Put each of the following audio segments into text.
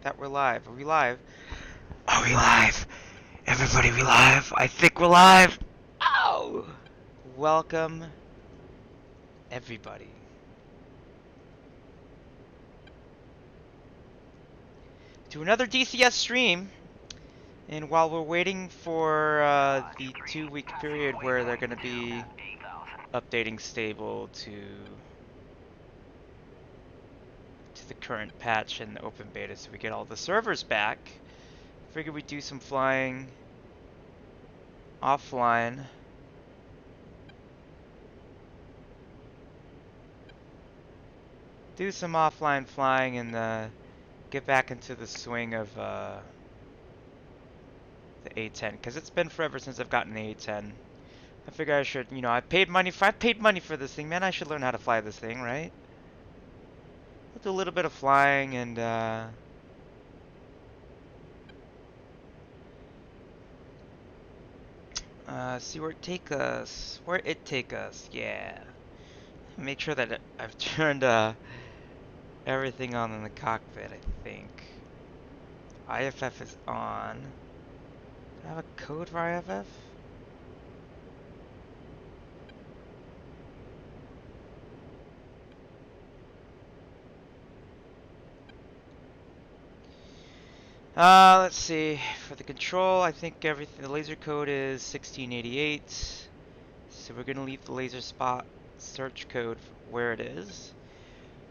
that we're live. Are we live? Are we live? Everybody, we live? I think we're live. Oh! Welcome, everybody, to another DCS stream. And while we're waiting for the 2-week period where they're going to be updating stable to the current patch and the open beta, so we get all the servers back, figured we'd do some flying offline. Do some offline flying and get back into the swing of the A-10, because it's been forever since I've gotten the A-10. I figure I should, you know, I paid money for this thing, man. I should learn how to fly this thing, right? I'll do a little bit of flying and see where it take us. Where it take us, yeah. Make sure that I've turned everything on in the cockpit, I think. IFF is on. Do I have a code for IFF? Let's see. For the control, I think everything, the laser code is 1688. So we're gonna leave the laser spot search code where it is.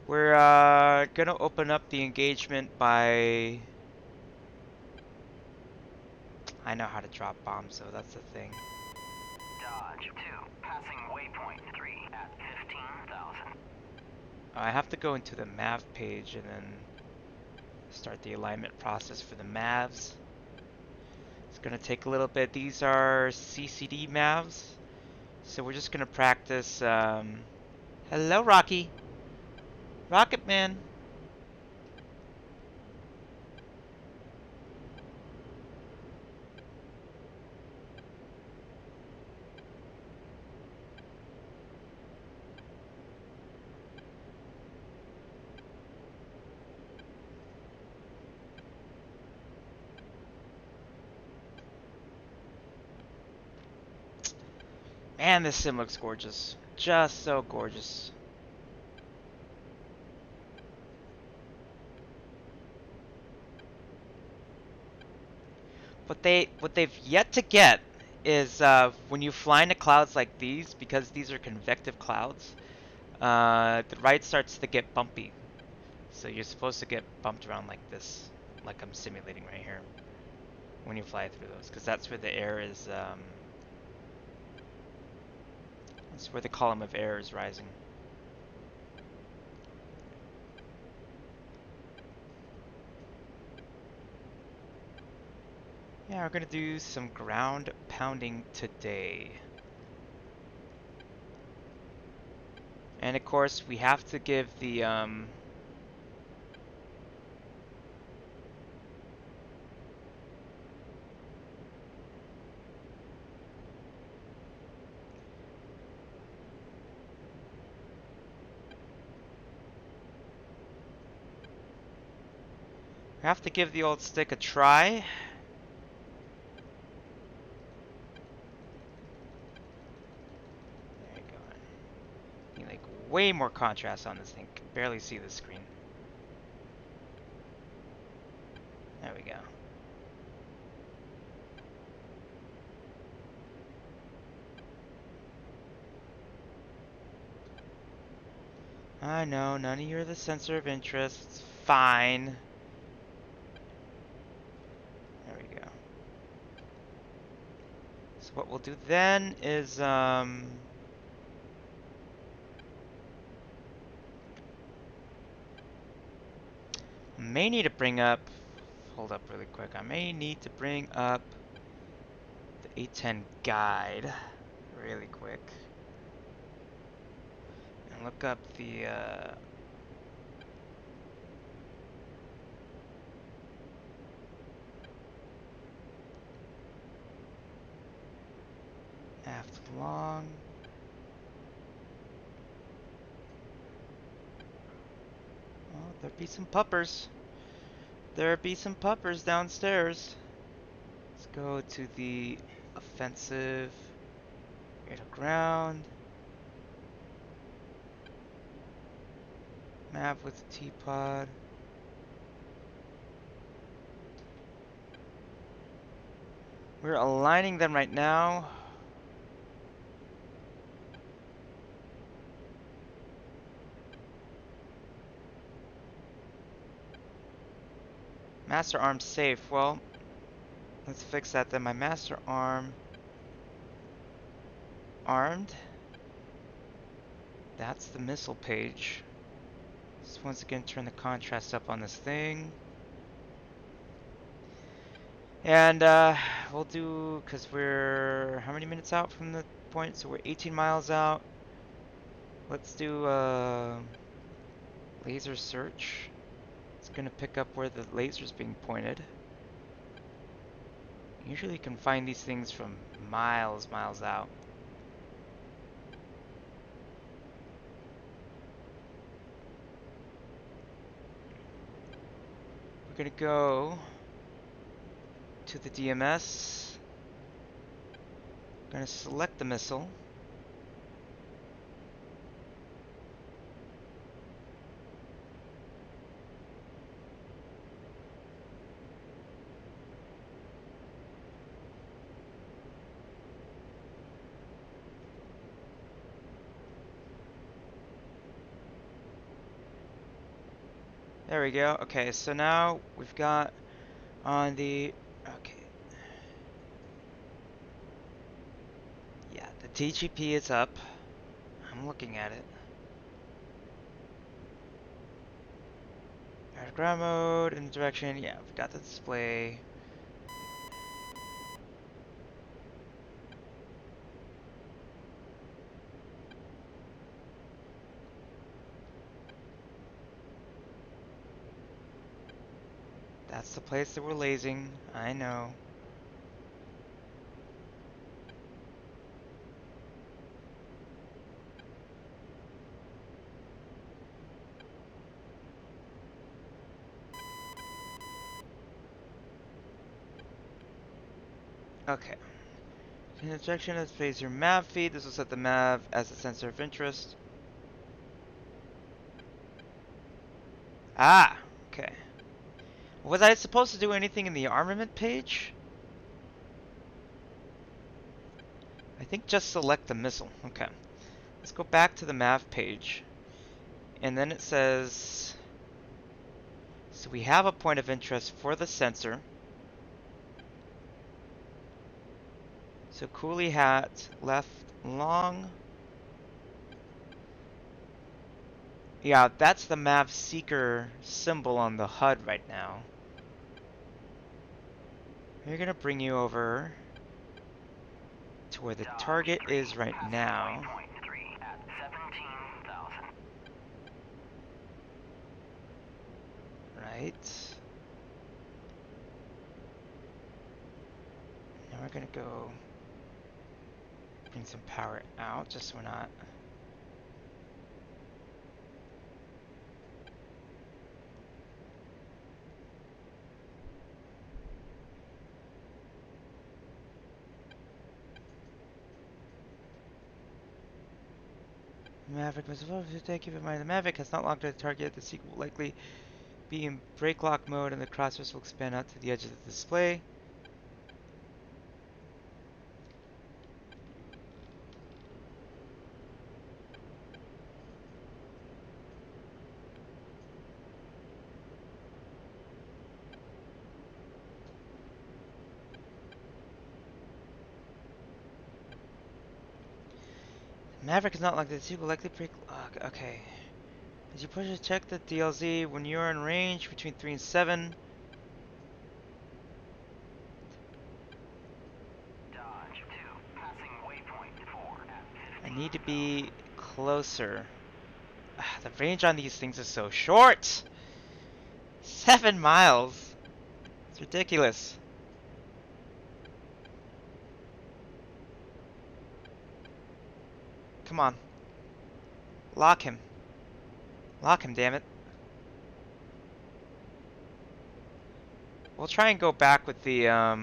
We're gonna open up the engagement by... I know how to drop bombs, so that's the thing. Dodge 2, passing waypoint 3 at 15,000. I have to go into the MAV page and then start the alignment process for the MAVs. It's gonna take a little bit. These are CCD MAVs, so we're just gonna practice. Hello, Rocky. Rocket Man. Man, this sim looks gorgeous. Just so gorgeous. What they've yet to get is when you fly into clouds like these, because these are convective clouds, the ride starts to get bumpy. So you're supposed to get bumped around like this, like I'm simulating right here, when you fly through those, because that's where the air is. That's where the column of air is rising. Yeah, we're gonna do some ground pounding today. And of course, we have to give the old stick a try. There you go. You like way more contrast on this thing. Can barely see the screen. There we go. I know, none of you are the center of interest. It's fine. There we go. So what we'll do then is may need to bring up, hold up really quick, I may need to bring up the A-10 guide really quick and look up the aft long. Oh, there'd be some puppers. there be some puppers downstairs. Let's go to the offensive. Air to ground. Map with the T-pod. We're aligning them right now. Master arm safe. Well, let's fix that then. My master arm armed. That's the missile page. Let's once again turn the contrast up on this thing. And we'll do, because we're how many minutes out from the point? So we're 18 miles out. Let's do laser search. It's gonna pick up where the laser's being pointed. Usually you can find these things from miles out. We're gonna go to the DMS. Gonna select the missile. There we go. Okay, so now we've got on the, okay. Yeah, the TGP is up. I'm looking at it. Air to ground mode, in the direction, yeah, we've got the display. That's the place that we're lasing, I know. Okay. In injection displays your MAV feed. This will set the MAV as a sensor of interest. Ah, okay. Was I supposed to do anything in the armament page? I think just select the missile. Okay. Let's go back to the MAV page. And then it says, so we have a point of interest for the sensor. So coolie hat, left long. Yeah, that's the MAV seeker symbol on the HUD right now. We're gonna bring you over to where the target is right now. Right. Now we're gonna go bring some power out, just so we're not. Maverick was supposed to keep in mind the Maverick has not locked the target. The sequel will likely be in brake lock mode and the crosshairs will expand out to the edge of the display. Maverick is not locked. The sequel will likely brake lock. Okay. As you push to check the DLZ when you're in range between 3 and 7. I need to be closer. The range on these things is so short! 7 miles! It's ridiculous. Come on. Lock him. Lock him, damn it. We'll try and go back with the oh,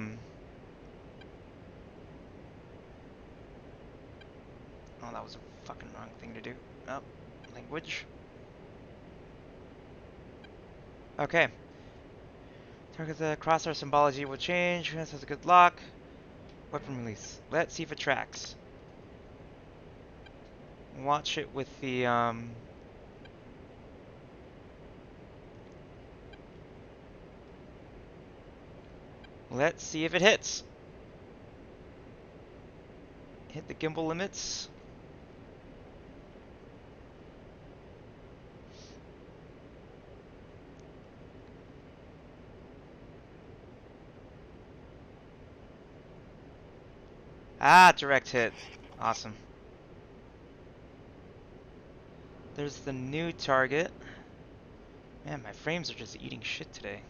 that was a fucking wrong thing to do. Oh, language. Okay. Target the crosshair symbology will change. This has a good lock. Weapon release. Let's see if it tracks. Watch it with the let's see if it hits. Hit the gimbal limits. Ah, direct hit. Awesome. There's the new target. Man, my frames are just eating shit today.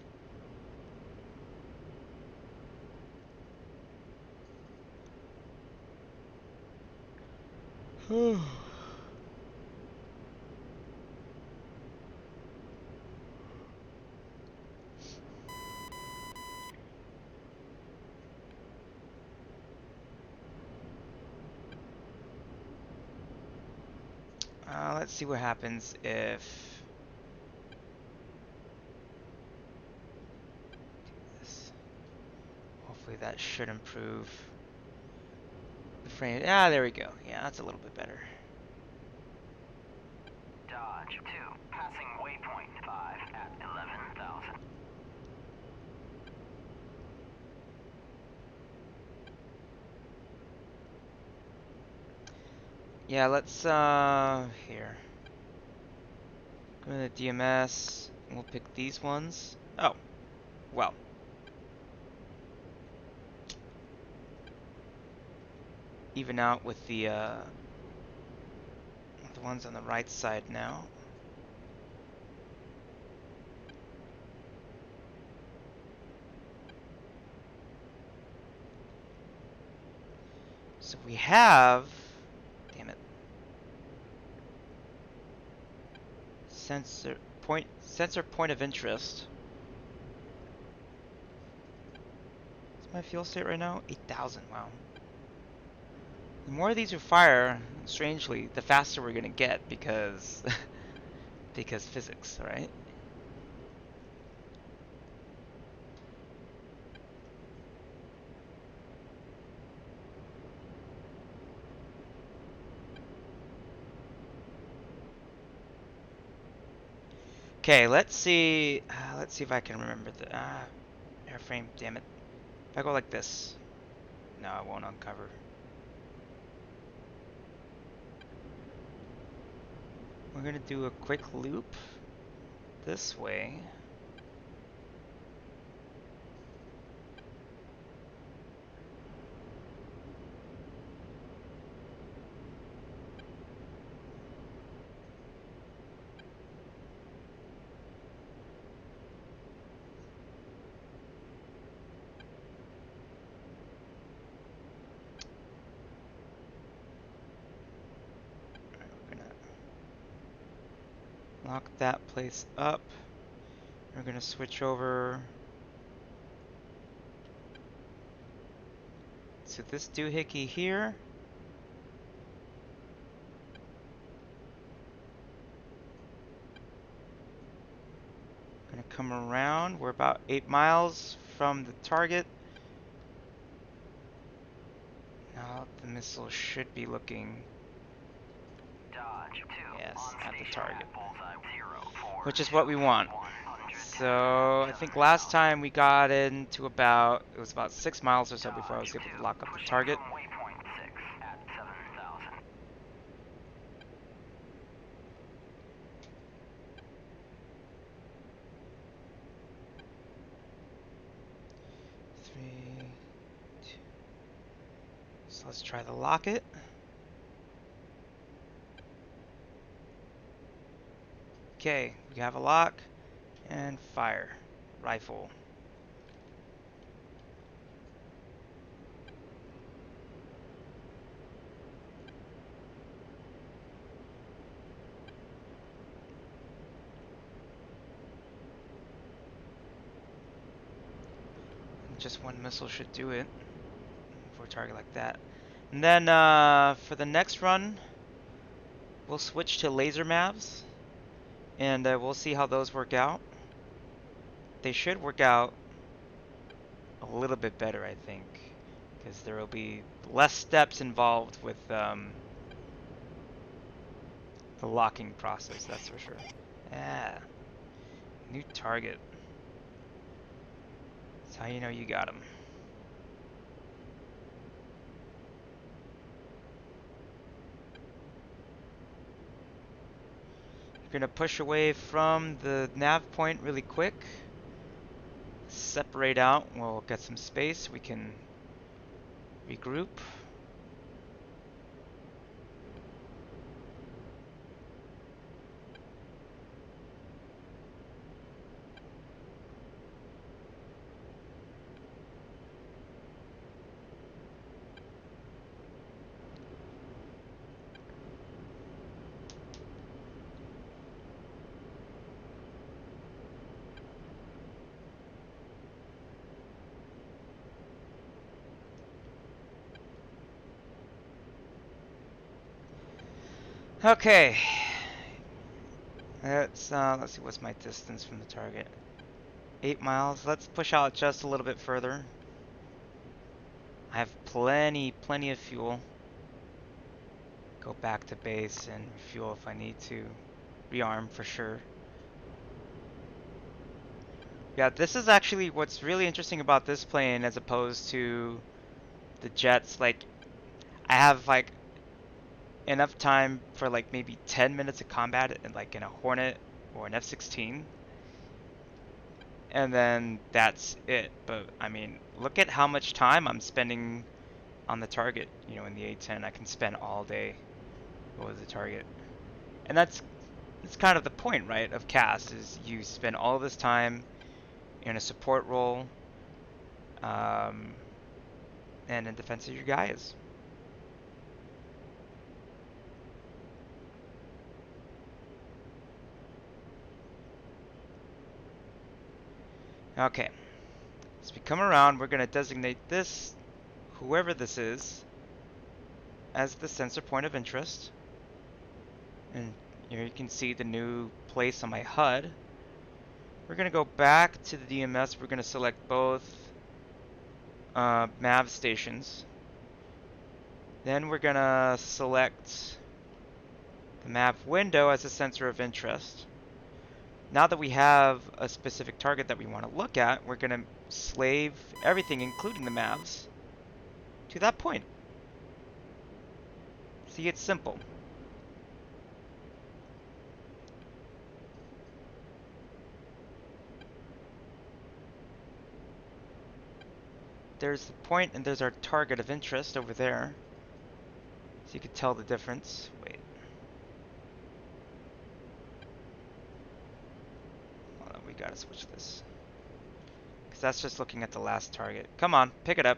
Let's see what happens if this. Hopefully that should improve the frame. Ah, there we go. Yeah, that's a little bit better. Dodge 2, passing waypoint 5 at 11,000. Yeah, let's here. Go to the DMS. And we'll pick these ones. Oh, well. Even out with the ones on the right side now. So we have, damn it, sensor point of interest. What's my fuel state right now? 8,000. Wow. The more of these we fire, strangely, the faster we're gonna get because because physics, right? Okay, let's see. Let's see if I can remember the airframe. Damn it! If I go like this, no, I won't uncover. We're gonna do a quick loop this way. We're gonna lock that place up. We're gonna switch over to this doohickey here. Gonna come around. We're about 8 miles from the target. Now the missile should be looking, Dodge 2, yes, on at the station target, at bullseye 04, which is what we want. 110, So I think last time we got into about, it was about 6 miles or so before I was able to lock up the pushing target. from waypoint 6 at 7,000. Three, two. So let's try the locket. Okay, we have a lock and fire. Rifle. just one missile should do it for a target like that. And then for the next run, we'll switch to laser mavs, and we'll see how those work out. They should work out a little bit better, I think, because there will be less steps involved with the locking process, that's for sure. Yeah, new target. That's how you know you got him. You're gonna push away from the nav point really quick. Separate out. We'll get some space. We can regroup. Okay. Let's see, what's my distance from the target? 8 miles. Let's push out just a little bit further. I have plenty of fuel. Go back to base and refuel if I need to. Rearm for sure. Yeah, this is actually what's really interesting about this plane as opposed to the jets. Like, I have like enough time for like maybe 10 minutes of combat in like in a Hornet or an F-16, and then that's it. But I mean, look at how much time I'm spending on the target. You know, in the A-10, I can spend all day with the target, and that's kind of the point, right, of CAS is you spend all this time in a support role, and in defense of your guys. Okay, as we come around, we're going to designate this, whoever this is, as the sensor point of interest. And here you can see the new place on my HUD. We're going to go back to the DMS. We're going to select both MAV stations. Then we're going to select the MAV window as a sensor of interest. Now that we have a specific target that we want to look at, we're going to slave everything, including the MAVs, to that point. See, it's simple. There's the point, and there's our target of interest over there. So you can tell the difference. Wait. Hold on, we gotta switch this. Because that's just looking at the last target. Come on, pick it up.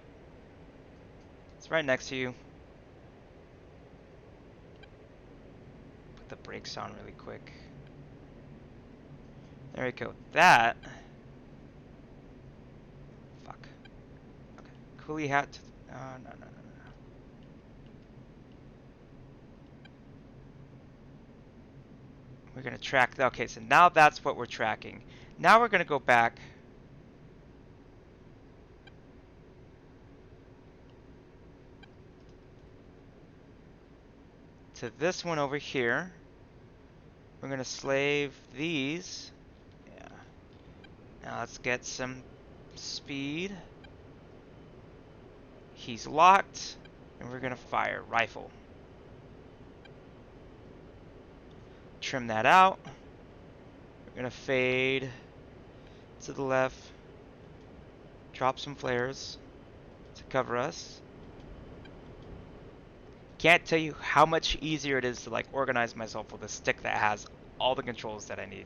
It's right next to you. Put the brakes on really quick. There we go. That. Fuck. Okay. Coolie hat. No. We're gonna track. Okay, so now that's what we're tracking. Now we're gonna go back. To this one over here. We're gonna slave these. Yeah. Now let's get some speed. He's locked, and we're gonna fire rifle. Trim that out. We're gonna fade to the left. Drop some flares to cover us. Can't tell you how much easier it is to like organize myself with a stick that has all the controls that I need.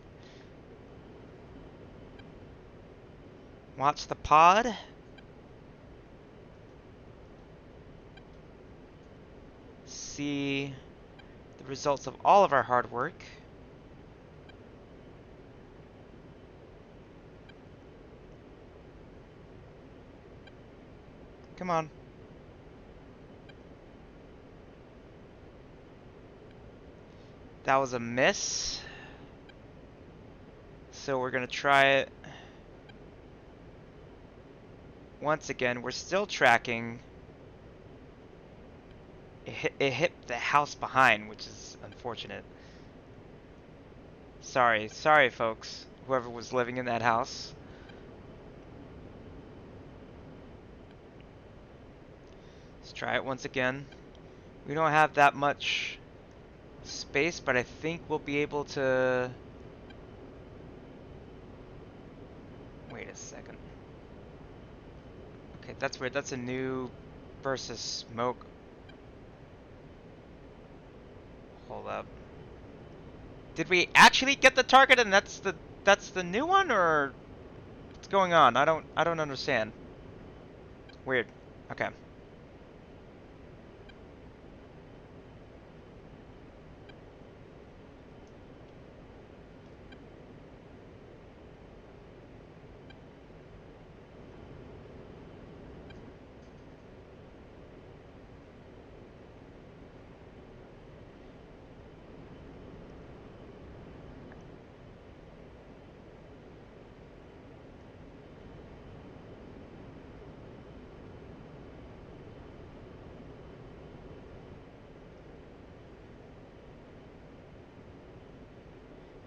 Watch the pod. See the results of all of our hard work. Come on. That was a miss. So we're gonna try it. Once again, we're still tracking. It hit the house behind, which is unfortunate. Sorry folks, whoever was living in that house. Let's try it once again. We don't have that much space, but I think we'll be able to... Wait a second. Okay, that's weird. That's a new versus smoke. Hold up. Did we actually get the target and that's the new one, or what's going on? I don't understand. Weird. Okay.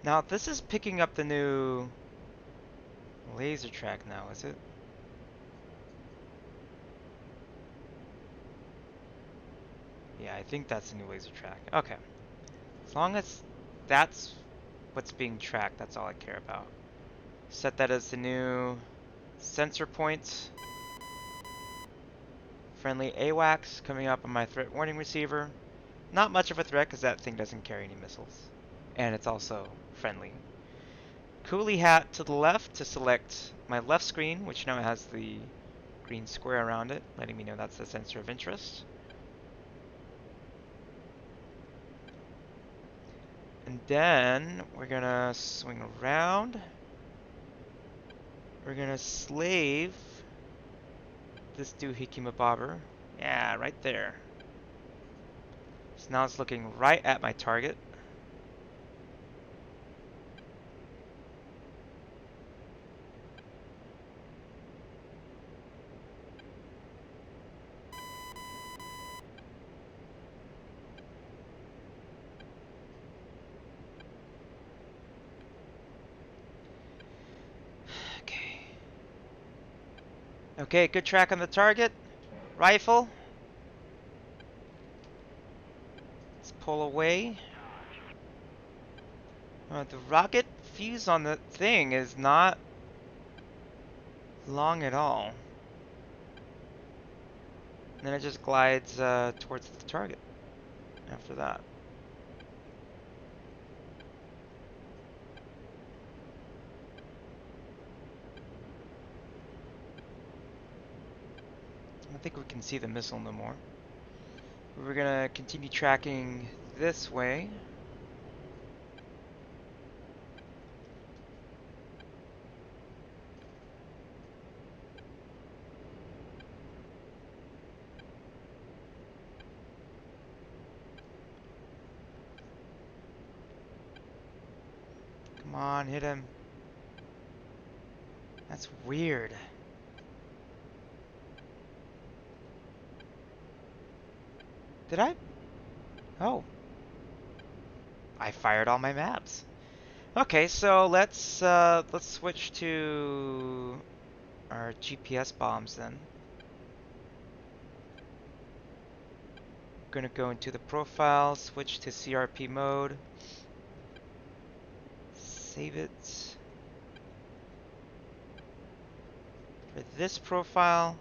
Now this is picking up the new laser track now, is it? Yeah, I think that's the new laser track. Okay. As long as that's what's being tracked, that's all I care about. Set that as the new sensor point. Friendly AWACS coming up on my threat warning receiver. Not much of a threat because that thing doesn't carry any missiles. And it's also friendly. Coolie hat to the left to select my left screen, which now has the green square around it, letting me know that's the sensor of interest. And then we're gonna swing around. We're gonna slave this doohickey bobber. Yeah, right there. So now it's looking right at my target. Okay. Okay, good track on the target. Rifle. Let's pull away. The rocket fuse on the thing is not long at all. And then it just glides towards the target after that. I don't think we can see the missile no more. We're gonna continue tracking this way. Come on, hit him. That's weird. Did I? Oh. I fired all my maps. Okay, so let's switch to our GPS bombs then. Gonna go into the profile, switch to CRP mode. Save it. For this profile.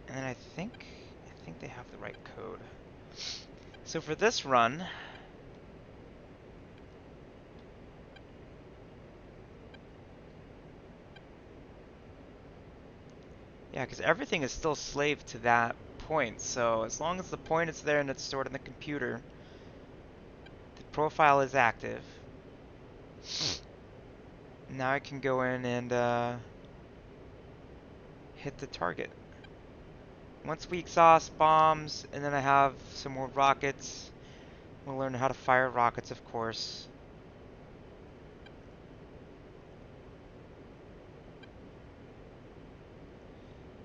And then I think they have the right code. So for this run, yeah, because everything is still slaved to that point. So as long as the point is there and it's stored in the computer, the profile is active. Now I can go in and hit the target. Once we exhaust bombs, and then I have some more rockets, we'll learn how to fire rockets, of course.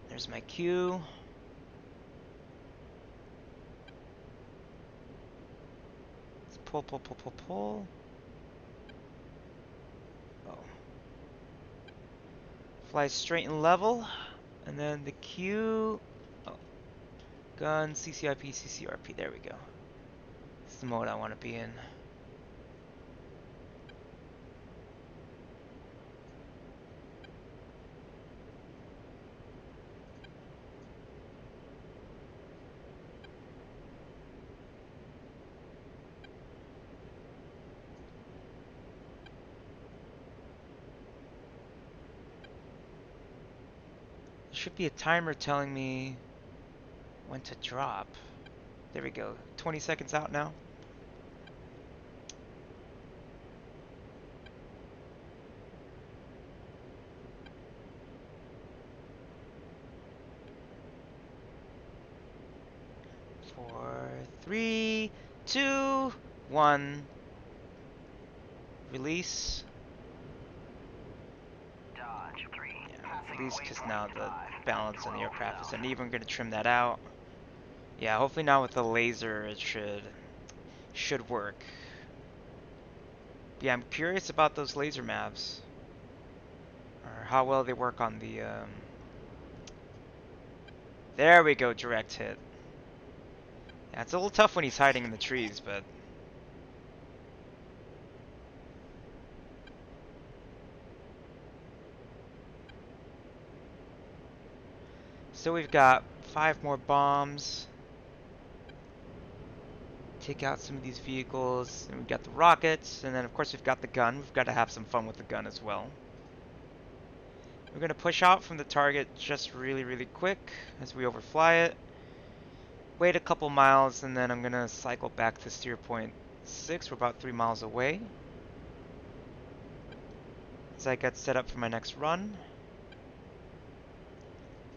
There's my cue. Let's pull, pull, pull, pull, pull. Oh. Fly straight and level. And then the cue. Oh. Gun, CCIP, CCRP. There we go. It's the mode I want to be in. There should be a timer telling me when to drop. There we go. 20 seconds out now. Four, three, two, one. Release. Dodge 3. Yeah, release because now the balance on the aircraft is uneven. I'm going to trim that out. Yeah, hopefully now with the laser it should work. Yeah, I'm curious about those laser mavs. Or how well they work on the There we go, direct hit. Yeah, it's a little tough when he's hiding in the trees, but so we've got 5 more bombs. Take out some of these vehicles, and we've got the rockets, and then of course we've got the gun. We've got to have some fun with the gun as well. We're going to push out from the target just really, really quick as we overfly it. Wait a couple miles, and then I'm going to cycle back to steer point 6. We're about 3 miles away. As I get set up for my next run.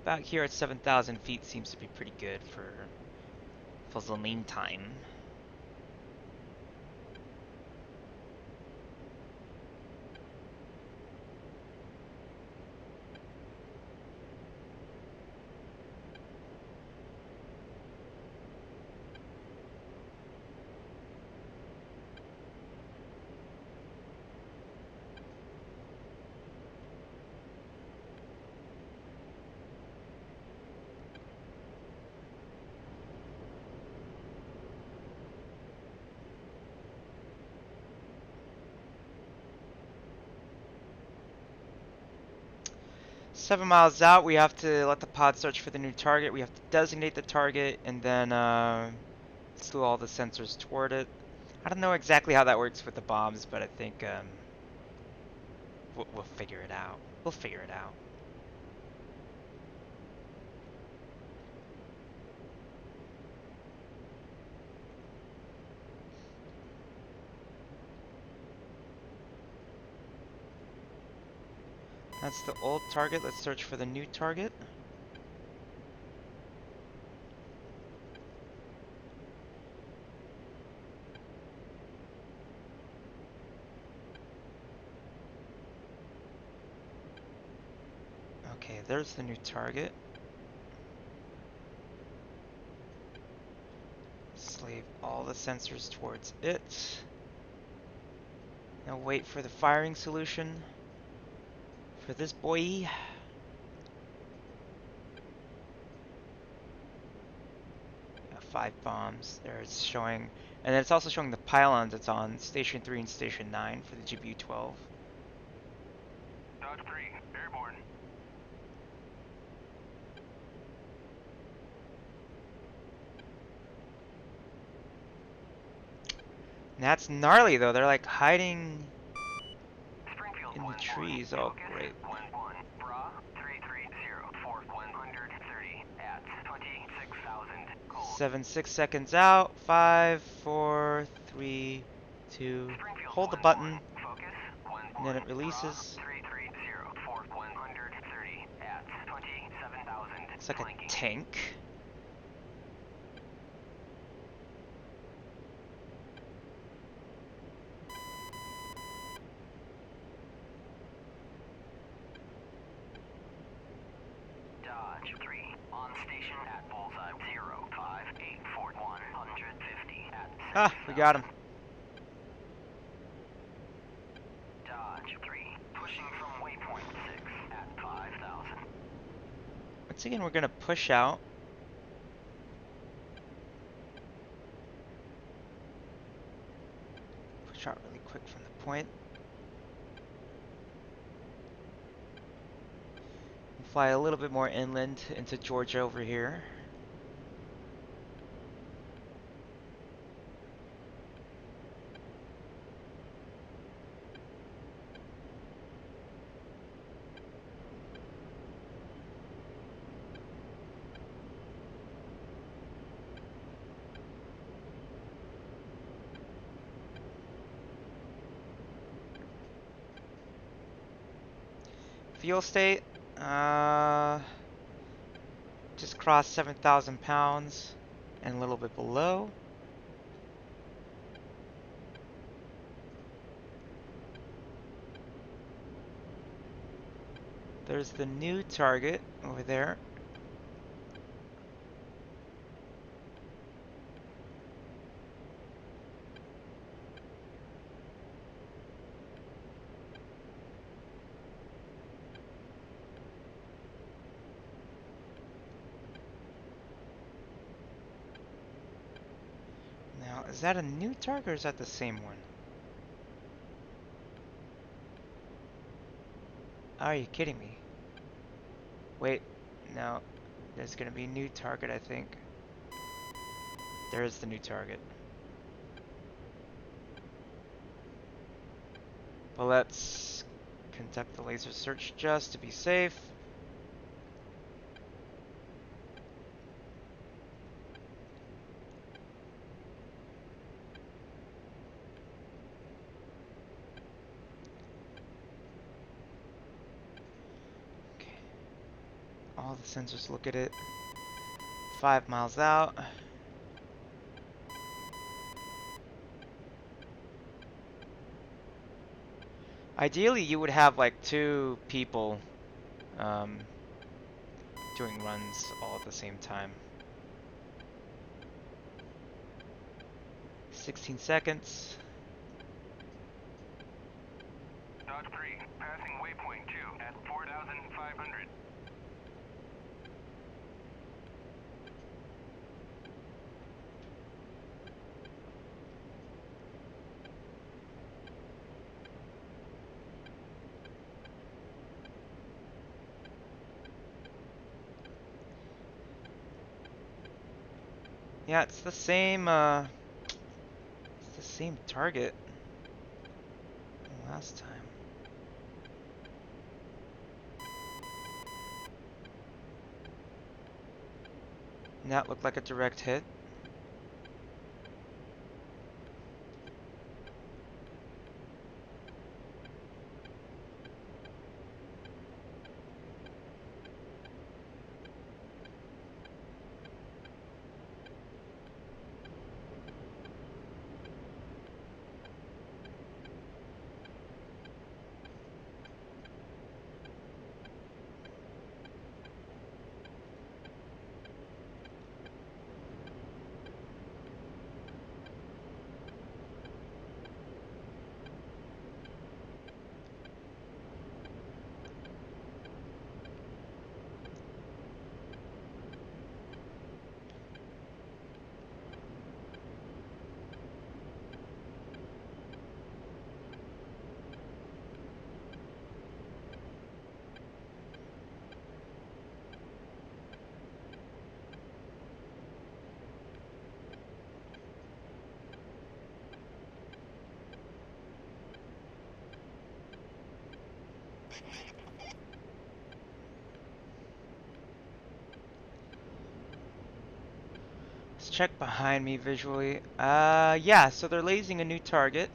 About here at 7,000 feet seems to be pretty good for the meantime. Seven miles out, we have to let the pod search for the new target. We have to designate the target and then slew all the sensors toward it. I don't know exactly how that works with the bombs, but I think we'll figure it out. We'll figure it out. That's the old target. Let's search for the new target. Okay, there's the new target. Slave all the sensors towards it. Now wait for the firing solution for this boy. Got 5 bombs. There it's showing. And then it's also showing the pylons it's on, Station 3 and Station 9 for the GBU-12. Dodge 3, airborne. And that's gnarly though, they're like hiding Springfield in the 1-1. trees. Oh Focus, great. 1-1. Bra 330 for 130 at 26,000. Cold. 6 seconds out. 5, 4, 3, 2. Springfield Hold the 1-1. button, Focus, 1-1. and then it Bra releases. 330 for 130 at 27,000. It's like a tank. Dodge 3. On station at bullseye 05841 150 at 6. Ah, we got him. Dodge 3. Pushing from waypoint 6 at 5,000. Once again, we're gonna push out. Push out really quick from the point. Fly a little bit more inland into Georgia over here. Fuel state, just crossed 7,000 pounds and a little bit below. There's the new target over there. Now, is that a new target or is that the same one? Are you kidding me? Wait, no. There's gonna be a new target, I think. There is the new target. But let's conduct the laser search just to be safe. Okay. All the sensors look at it. 5 miles out. Ideally, you would have like 2 people doing runs all at the same time. 16 seconds. Dodge 3. Passing waypoint 2 at 4,500. Yeah, it's the same target last time. And that looked like a direct hit. Let's check behind me visually. Yeah, so they're lasing a new target.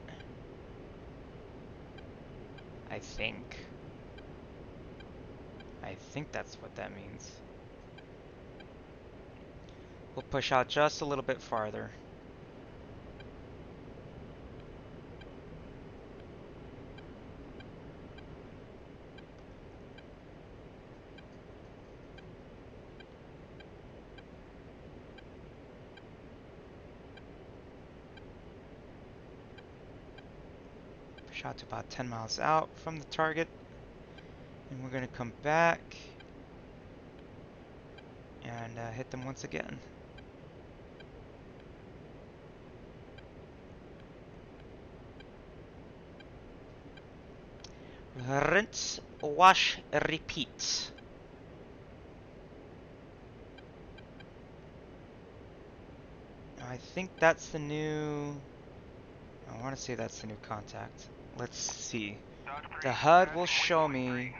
I think. I think that's what that means. We'll push out just a little bit farther. shot to about 10 miles out from the target. And we're going to come back and hit them once again. Rinse, wash, repeat. I think that's the new... I want to say that's the new contact. Let's see. The HUD will show me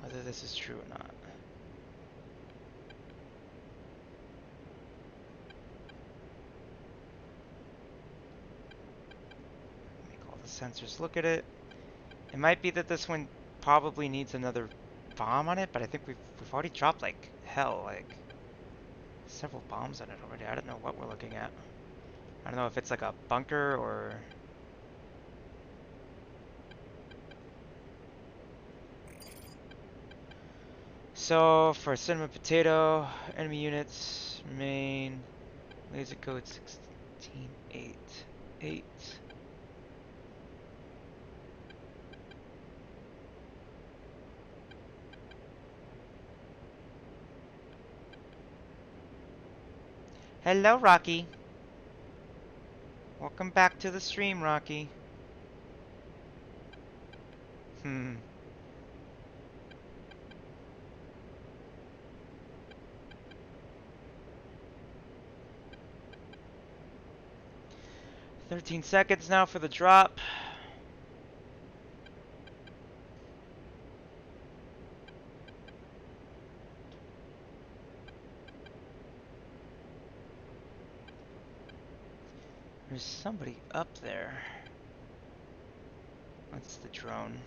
whether this is true or not. Make all the sensors look at it. It might be that this one probably needs another bomb on it, but I think we've already dropped like hell, like several bombs on it already. I don't know what we're looking at. I don't know if it's like a bunker or... So for Cinema Potato, enemy units remain laser code 1688. Hello, Rocky. Welcome back to the stream, Rocky. 13 seconds now for the drop. There's somebody up there. That's the drone.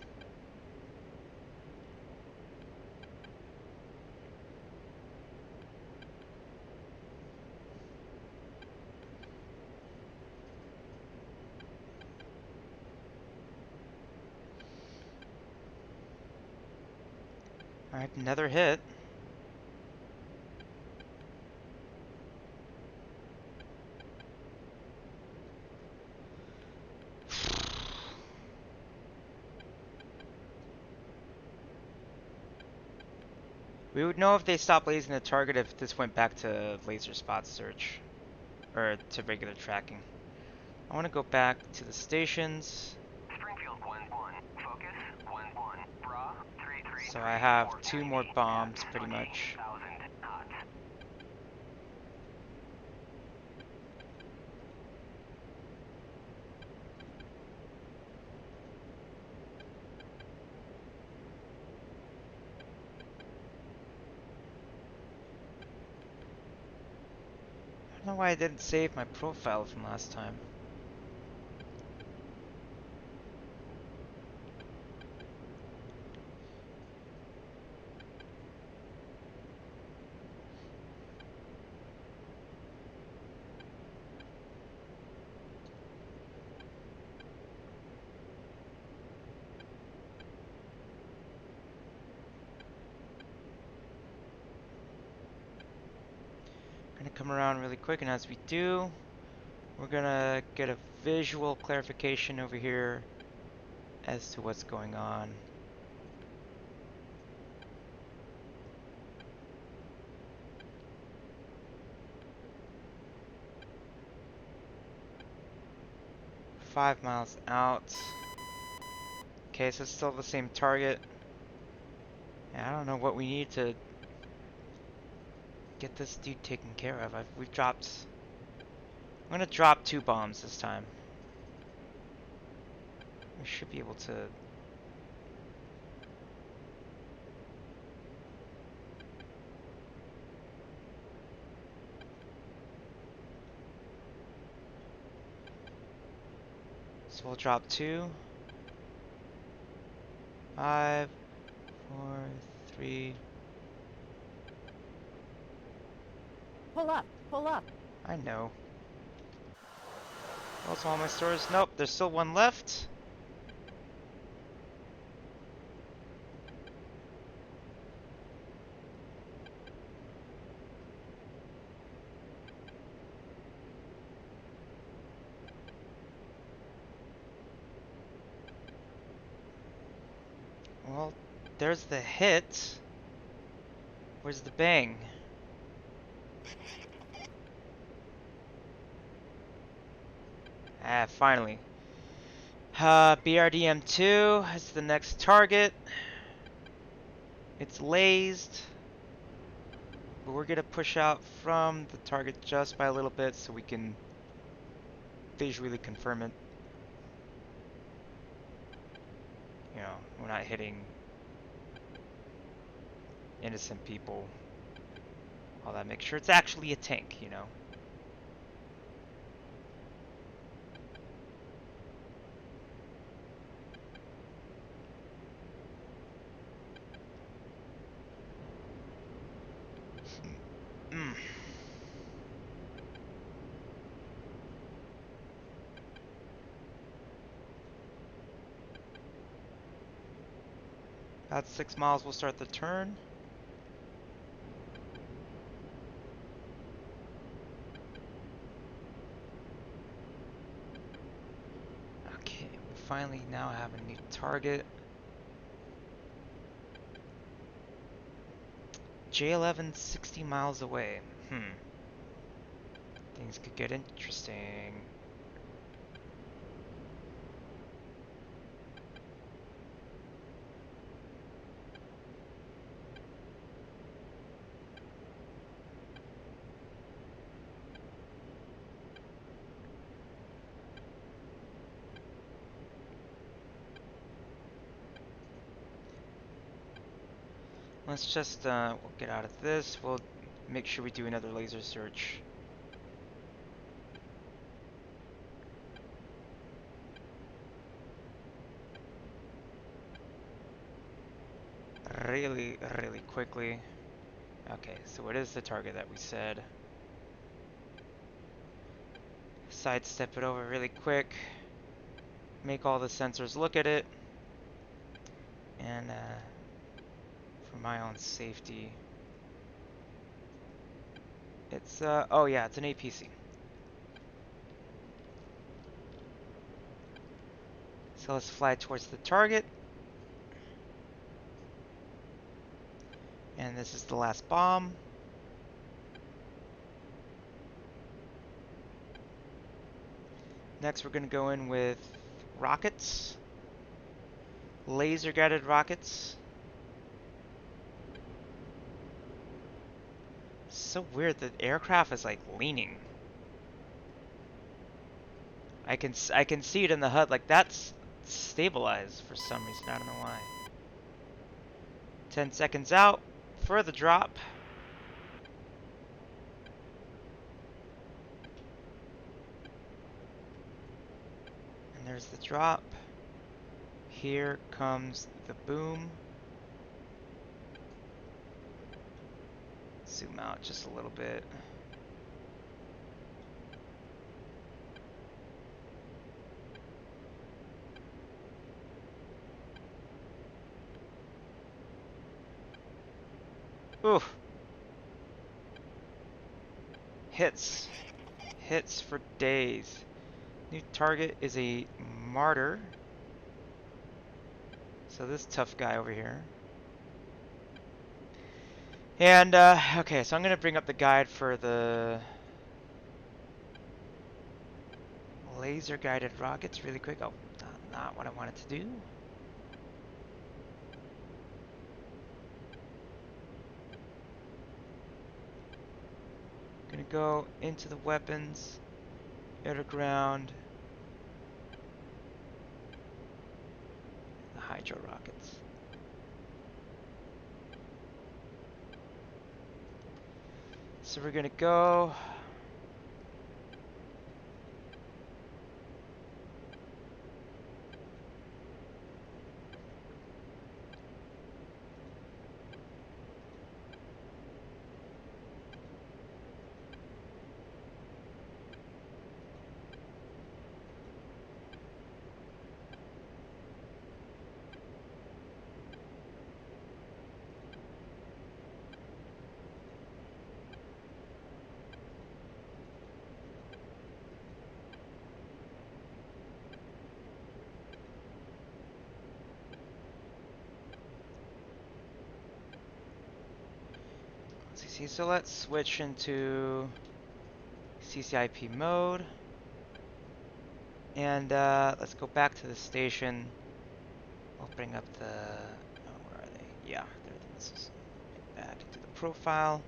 Alright, another hit. We would know if they stopped lasing the target if this went back to laser spot search. Or to regular tracking. I want to go back to the stations. Springfield 1-1. Focus 1-1. Bra 3-3. So I have 2 more bombs pretty much. 28,000 knots. I don't know why I didn't save my profile from last time. Gonna come around really quick, and as we do, we're gonna get a visual clarification over here as to what's going on. Five miles out. Okay, so it's still the same target. Yeah, I don't know what we need to get this dude taken care of. We've dropped... I'm gonna drop 2 bombs this time. We should be able to... So we'll drop 2. 5, 4, 3... Pull up, pull up. I know. Those all my stores. Nope, there's still 1 left. there's the hit. Where's the bang? Ah, finally. BRDM-2 is the next target. It's lased. But we're gonna push out from the target just by a little bit so we can visually confirm it. You know, we're not hitting innocent people. All that, make sure it's actually a tank, you know. Mm. About 6 miles, we'll start the turn. Okay, we finally now have a new target. J11, 60 miles away. Things could get interesting. Let's just, we'll get out of this. We'll make sure we do another laser search. Really, really quickly. Okay, so it is the target that we said. Sidestep it over really quick. Make all the sensors look at it. And, for my own safety. It's, oh yeah, it's an APC. So let's fly towards the target. And this is the last bomb. Next we're going to go in with rockets. Laser guided rockets. So weird, the aircraft is like leaning. I can see it in the HUD, like that's stabilized for some reason, I don't know why. 10 seconds out for the drop. And there's the drop. Here comes the boom. Zoom out just a little bit. Oof. Hits. Hits for days. New target is a martyr. So this tough guy over here. And, okay, so I'm going to bring up the guide for the laser guided rockets really quick. Oh, not what I wanted to do. Gonna go into the weapons, air to ground, the hydro rockets. So we're gonna go. CC. So let's switch into CCIP mode. And let's go back to the station. We'll bring up the... Oh, where are they? Yeah, they're the missiles. Back into the profile.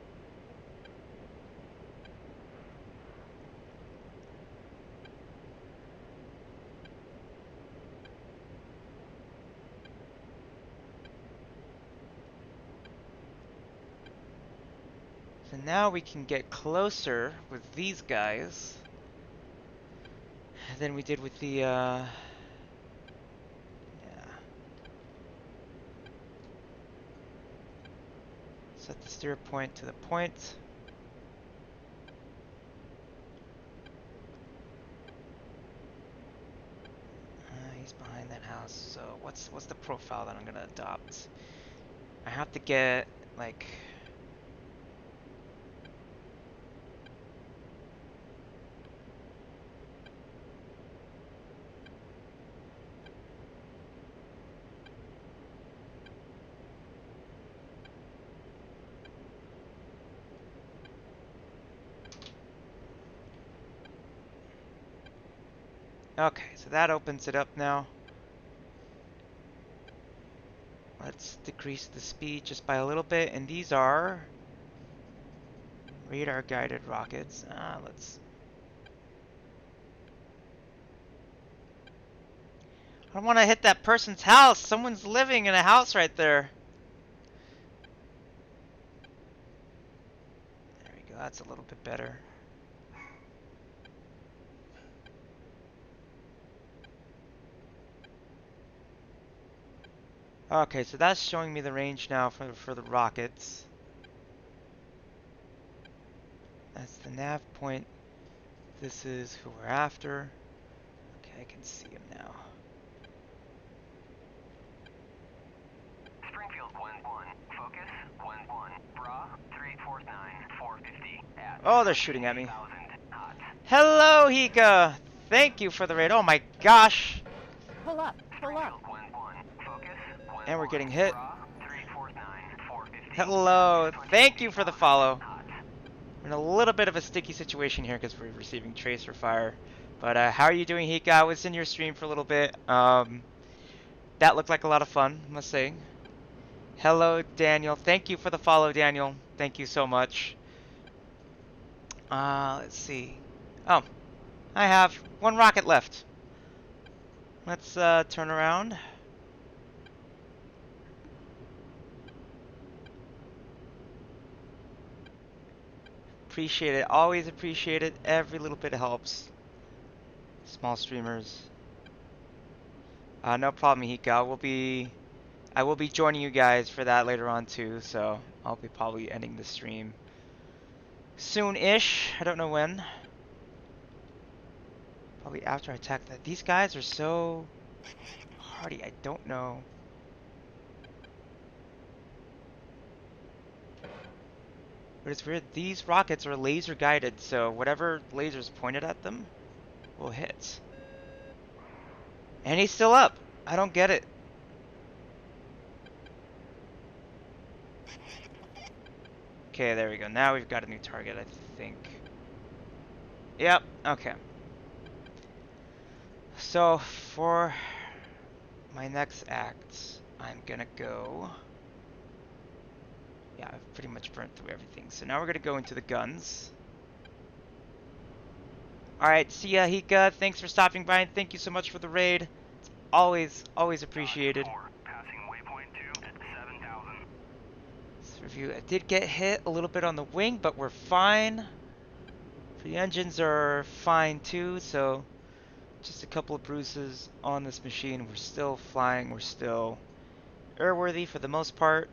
So now we can get closer with these guys than we did with the, yeah. Set the steer point to the point. He's behind that house, so what's the profile that I'm gonna adopt? I have to get, like... Okay, so that opens it up now. Let's decrease the speed just by a little bit, and these are radar guided rockets. Let's... I don't want to hit that person's house. Someone's living in a house right there. There we go, that's a little bit better. Okay, so that's showing me the range now for the rockets. That's the nav point. This is who we're after. Okay, I can see him now. Springfield 1-1. Focus 1-1. Bra 3849 450 at Oh, they're shooting at me. 3000 hot. Hello, Hika! Thank you for the raid. Oh my gosh! Pull up. Pull up. Springfield 1-1. Focus 1-1. And we're getting hit. Bra 3849 450. Hello, thank you for the follow. Hot. We're in a little bit of a sticky situation here because we're receiving tracer fire. But how are you doing, Hika? I was in your stream for a little bit. That looked like a lot of fun, I must say. Hello, Daniel. Thank you for the follow, Daniel. Thank you so much. Let's see. Oh, I have one rocket left. Let's turn around. Appreciate it. Always appreciate it. Every little bit helps. Small streamers. No problem, Hika. I will be joining you guys for that later on too, so I'll be probably ending the stream soon-ish. I don't know when. Probably after I attack that. These guys are so hardy. I don't know. But it's weird. These rockets are laser guided, so whatever laser's pointed at them will hit. And he's still up. I don't get it. Okay, there we go. Now we've got a new target, I think. Yep, okay. So, for my next act, I'm gonna go... Yeah, I've pretty much burnt through everything. So now we're gonna go into the guns. Alright, see ya, Hika. Thanks for stopping by, and thank you so much for the raid. It's always appreciated. Passing waypoint 2 at 7000. Let's review. I did get hit a little bit on the wing, but we're fine. The engines are fine too, so just a couple of bruises on this machine. We're still flying. We're still airworthy for the most part.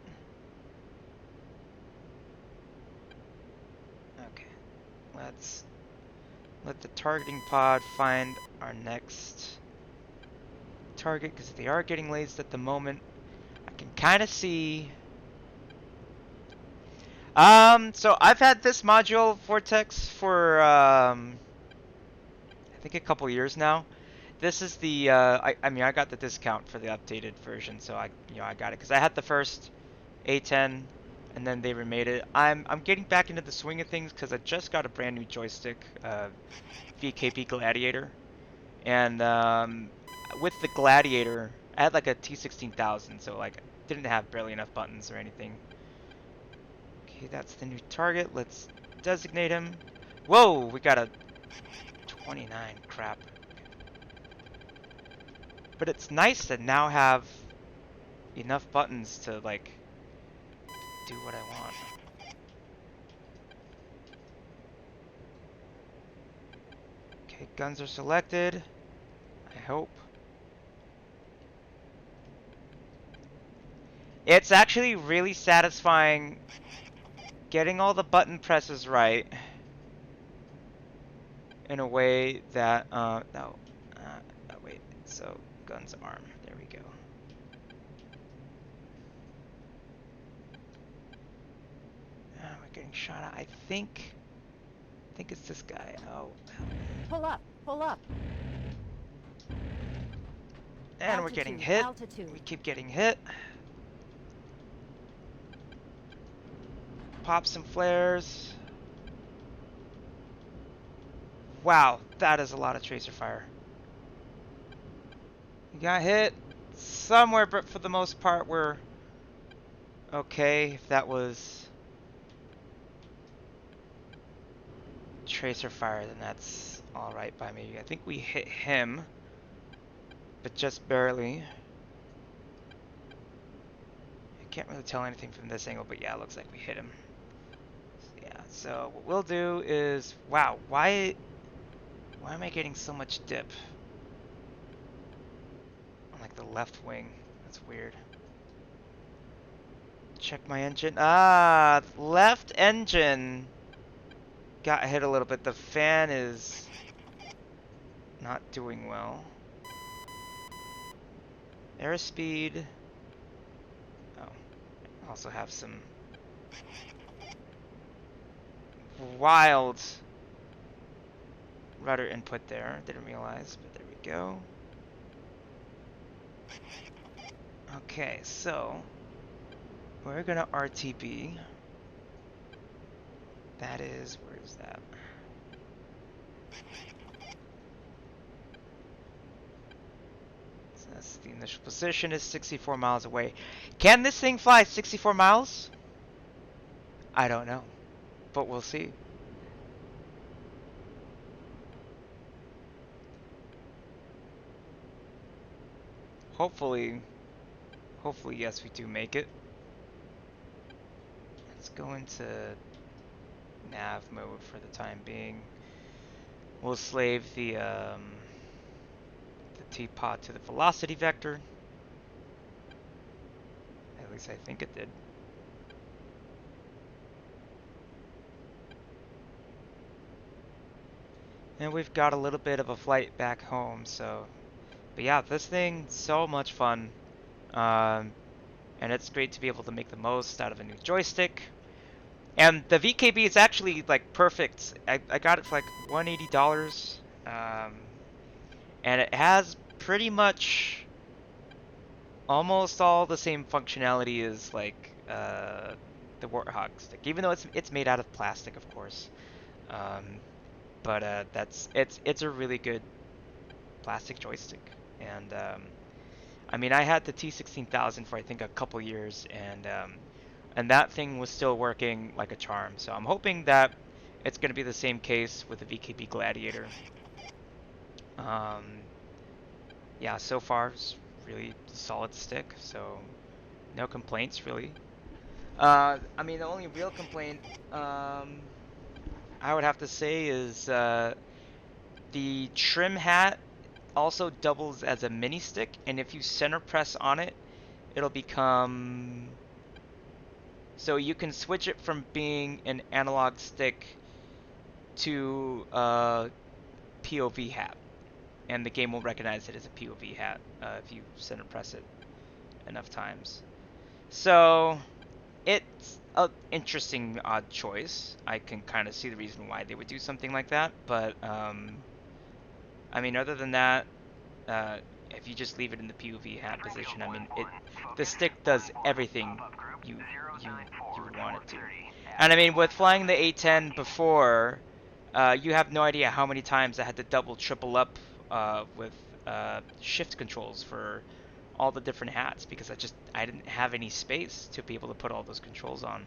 Okay, let's let the targeting pod find our next target, because they are getting lased at the moment. I can kind of see. So I've had this module Vortex for I think a couple years now. This is the I mean I got the discount for the updated version, so I got it because I had the first A-10. and then they remade it. I'm getting back into the swing of things because I just got a brand new joystick, VKB Gladiator, and with the Gladiator, I had like a T16000, so like didn't have barely enough buttons or anything. Okay, that's the new target. Let's designate him. Whoa, we got a 29. Crap. But it's nice to now have enough buttons to like do what I want. Okay, guns are selected. I hope. It's actually really satisfying getting all the button presses right in a way that, wait, so guns arm, there we go. We're getting shot at, I think it's this guy. Oh. Pull up, pull up. And we're getting hit. Altitude. We keep getting hit. Pop some flares. Wow, that is a lot of tracer fire. We got hit somewhere, but for the most part, we're okay. If that was tracer fire, then that's alright by me. I think we hit him, but just barely. I can't really tell anything from this angle, but yeah, it looks like we hit him. Yeah, so what we'll do is, wow, why am I getting so much dip on like the left wing? That's weird. Check my engine. Ah, left engine got hit a little bit. The fan is not doing well. Airspeed. Oh, also have some wild rudder input there. Didn't realize, but there we go. Okay, so we're gonna RTB. That is, where is that? So that's the initial position is 64 miles away. Can this thing fly 64 miles? I don't know, but we'll see. Hopefully, yes, we do make it. Let's go into nav mode for the time being. We'll slave the teapot to the velocity vector. At least I think it did. And we've got a little bit of a flight back home, so. But yeah, this thing, so much fun. And it's great to be able to make the most out of a new joystick. And the VKB is actually like perfect. I got it for like $180. And it has pretty much almost all the same functionality as like the Warthog stick, even though it's made out of plastic, of course. But it's a really good plastic joystick. And I mean, I had the T16000 for I think a couple years, and that thing was still working like a charm. So I'm hoping that it's going to be the same case with the VKB Gladiator. Yeah, so far it's really solid stick, so no complaints really. I mean, the only real complaint I would have to say is the trim hat also doubles as a mini stick, and if you center press on it, it'll become, so you can switch it from being an analog stick to a POV hat, and the game will recognize it as a POV hat if you center press it enough times. So it's an interesting odd choice. I can kind of see the reason why they would do something like that, but I mean, other than that, if you just leave it in the POV hat position, I mean, the stick does everything you you 094 you want it to. 430 And I at mean, with flying the bullseye A-10 14. before, you have no idea how many times I had to double, triple up with shift controls for all the different hats because I didn't have any space to be able to put all those controls on.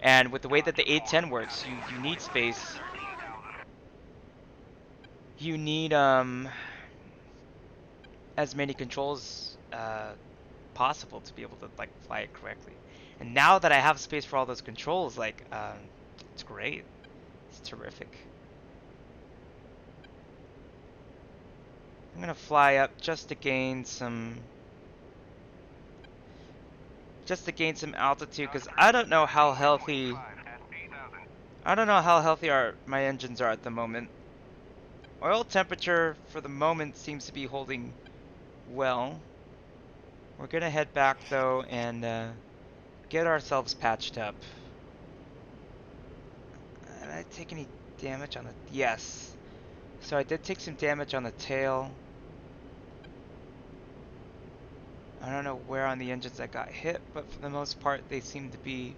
And with the way that Dodge the 4, A-10 works, passing you need 125 at space. 13,000. You need as many controls possible to be able to like fly it correctly. And now that I have space for all those controls, like it's great. It's terrific. I'm gonna fly up just to gain some altitude Dodge because 3, I don't know how passing healthy 125 at 8,000. my engines are at the moment. Oil temperature for the moment seems to be holding well. We're gonna head back though and get ourselves patched up. Did I take any damage on the... Yes. So I did take some damage on the tail. I don't know where on the engines I got hit, but for the most part they seem to be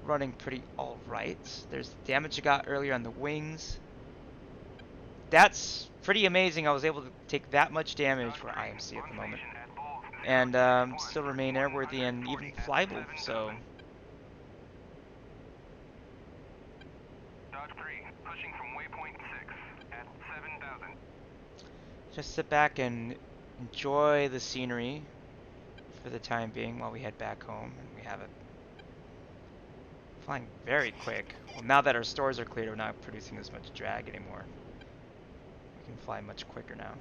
running pretty alright. There's the damage I got earlier on the wings. That's pretty amazing I was able to take that much damage Dodge for 3, IMC at on the moment. station at Bulls And 024, still remain turning airworthy and 140 even at flyable, so... 7,000. Dodge 3, pushing from waypoint 6 at 7,000. Just sit back and enjoy the scenery for the time being while we head back home and we have it flying very quick. Well, now that our stores are cleared, we're not producing as much drag anymore. We can fly much quicker now.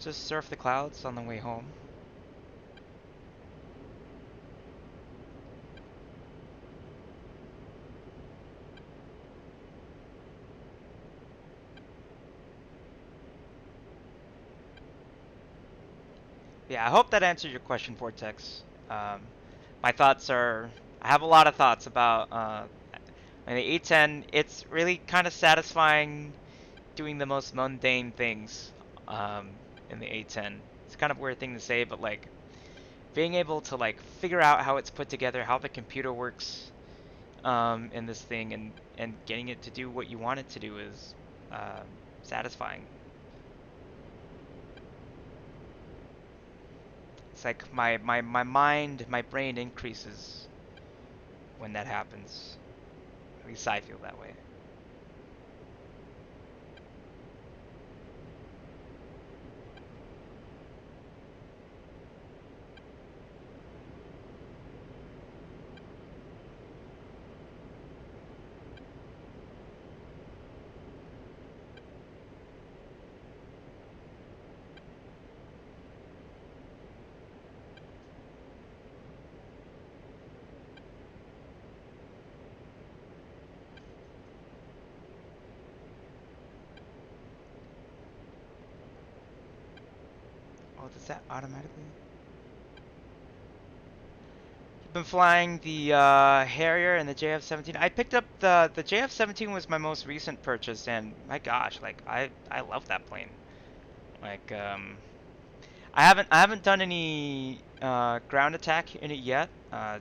Just surf the clouds on the way home. Yeah, I hope that answered your question, Vortex. Um, my thoughts are, I have a lot of thoughts about the A-10. It's really kind of satisfying doing the most mundane things um, in the A-10. It's kind of a weird thing to say, but like being able to like figure out how it's put together, how the computer works in this thing, and getting it to do what you want it to do is satisfying. It's like my brain increases when that happens. At least I feel that way. Oh, does that automatically? I've been flying the Harrier and the JF-17. I picked up the JF-17 was my most recent purchase, and my gosh, like I love that plane. Like I haven't done any ground attack in it yet.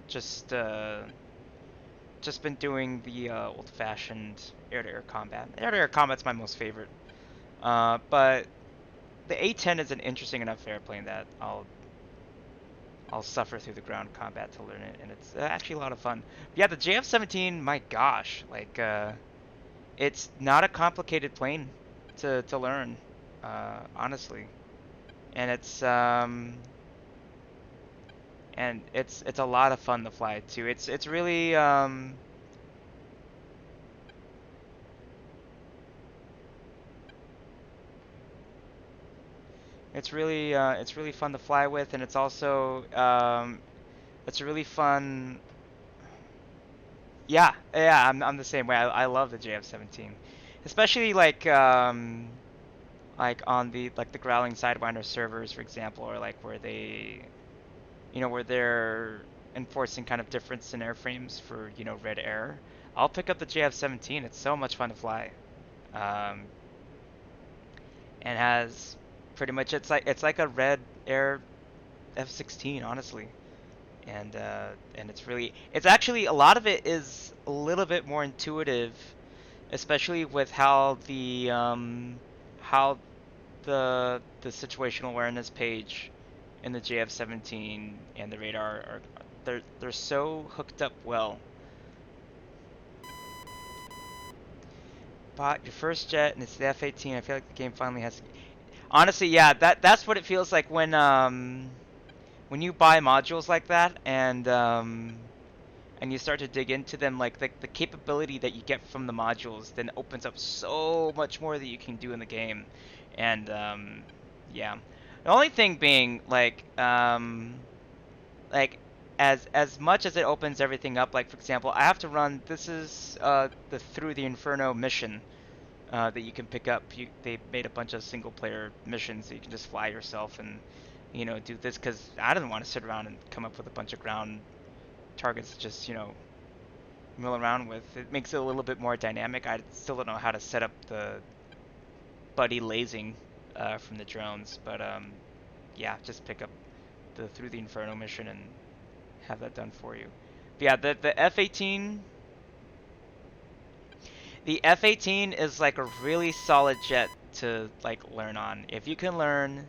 Just been doing the old-fashioned air-to-air combat. Air-to-air combat's my most favorite. But the A-10 is an interesting enough airplane that I'll suffer through the ground combat to learn it, and it's actually a lot of fun. But yeah, the JF-17, my gosh, like it's not a complicated plane to learn, honestly, and it's a lot of fun to fly too. It's really it's really fun to fly with, and it's also it's a really fun. Yeah, yeah, I'm the same way. I love the JF-17, especially like on the like the Growling Sidewinder servers, for example, or like where where they're enforcing kind of difference in airframes for red air. I'll pick up the JF-17. It's so much fun to fly, um, and has pretty much it's like a red air F-16, honestly. and it's actually a lot of it is a little bit more intuitive, especially with how the situational awareness page in the JF-17 and the radar are they're so hooked up well. Bought your first jet and it's the F-18. I feel like the game finally has. Honestly, yeah, that's what it feels like when you buy modules like that and you start to dig into them, like the capability that you get from the modules then opens up so much more that you can do in the game, and yeah. The only thing being like as much as it opens everything up, like for example, I have to run. This is the Through the Inferno mission that you can pick up. They made a bunch of single player missions that you can just fly yourself and do this because I didn't want to sit around and come up with a bunch of ground targets to just mill around with. It makes it a little bit more dynamic. I still don't know how to set up the buddy lasing from the drones, but yeah, just pick up the Through the Inferno mission and have that done for you. But yeah, the F-18. The F-18 is like a really solid jet to like learn on. If you can learn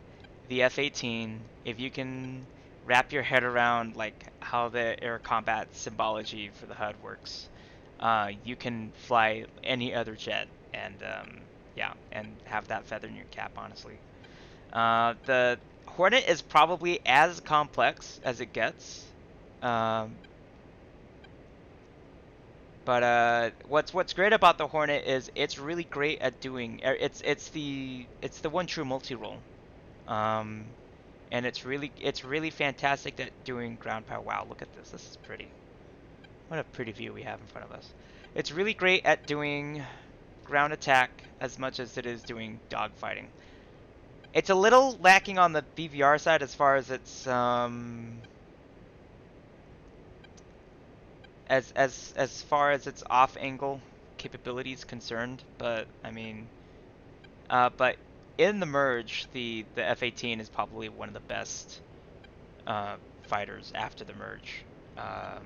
the F-18, if you can wrap your head around like how the air combat symbology for the HUD works, you can fly any other jet and yeah, and have that feather in your cap, honestly. The Hornet is probably as complex as it gets. Um, But what's great about the Hornet is it's really great at doing. It's the one true multi-role, um, and it's really fantastic at doing ground power. Wow, look at this. This is pretty. What a pretty view we have in front of us. It's really great at doing ground attack as much as it is doing dogfighting. It's a little lacking on the BVR side as far as its as far as its off angle capability is concerned, but I mean, but in the merge, the F-18 is probably one of the best fighters after the merge, um,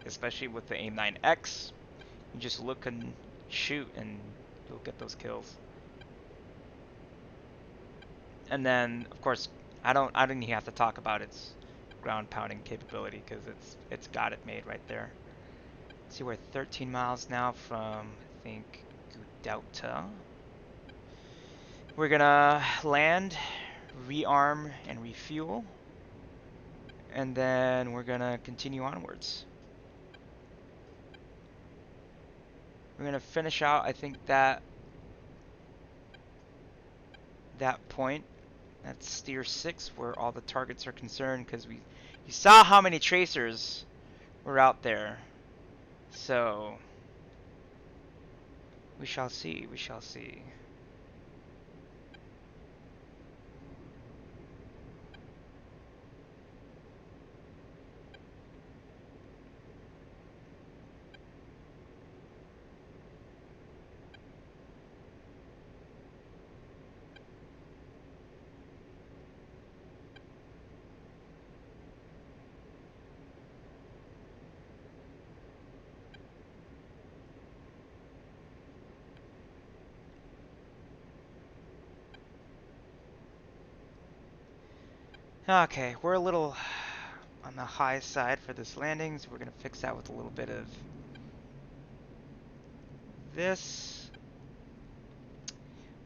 especially with the AIM-9X. You just look and shoot, and you'll get those kills. And then, of course, I don't even have to talk about its ground pounding capability because it's got it made right there. See, we're 13 miles now from, I think, Gudauta. We're gonna land, rearm, and refuel, and then we're gonna continue onwards. We're gonna finish out, I think, that point. That's steer 6, where all the targets are concerned, because you saw how many tracers were out there. So we shall see. We shall see. Okay, we're a little on the high side for this landing, so we're gonna fix that with a little bit of this.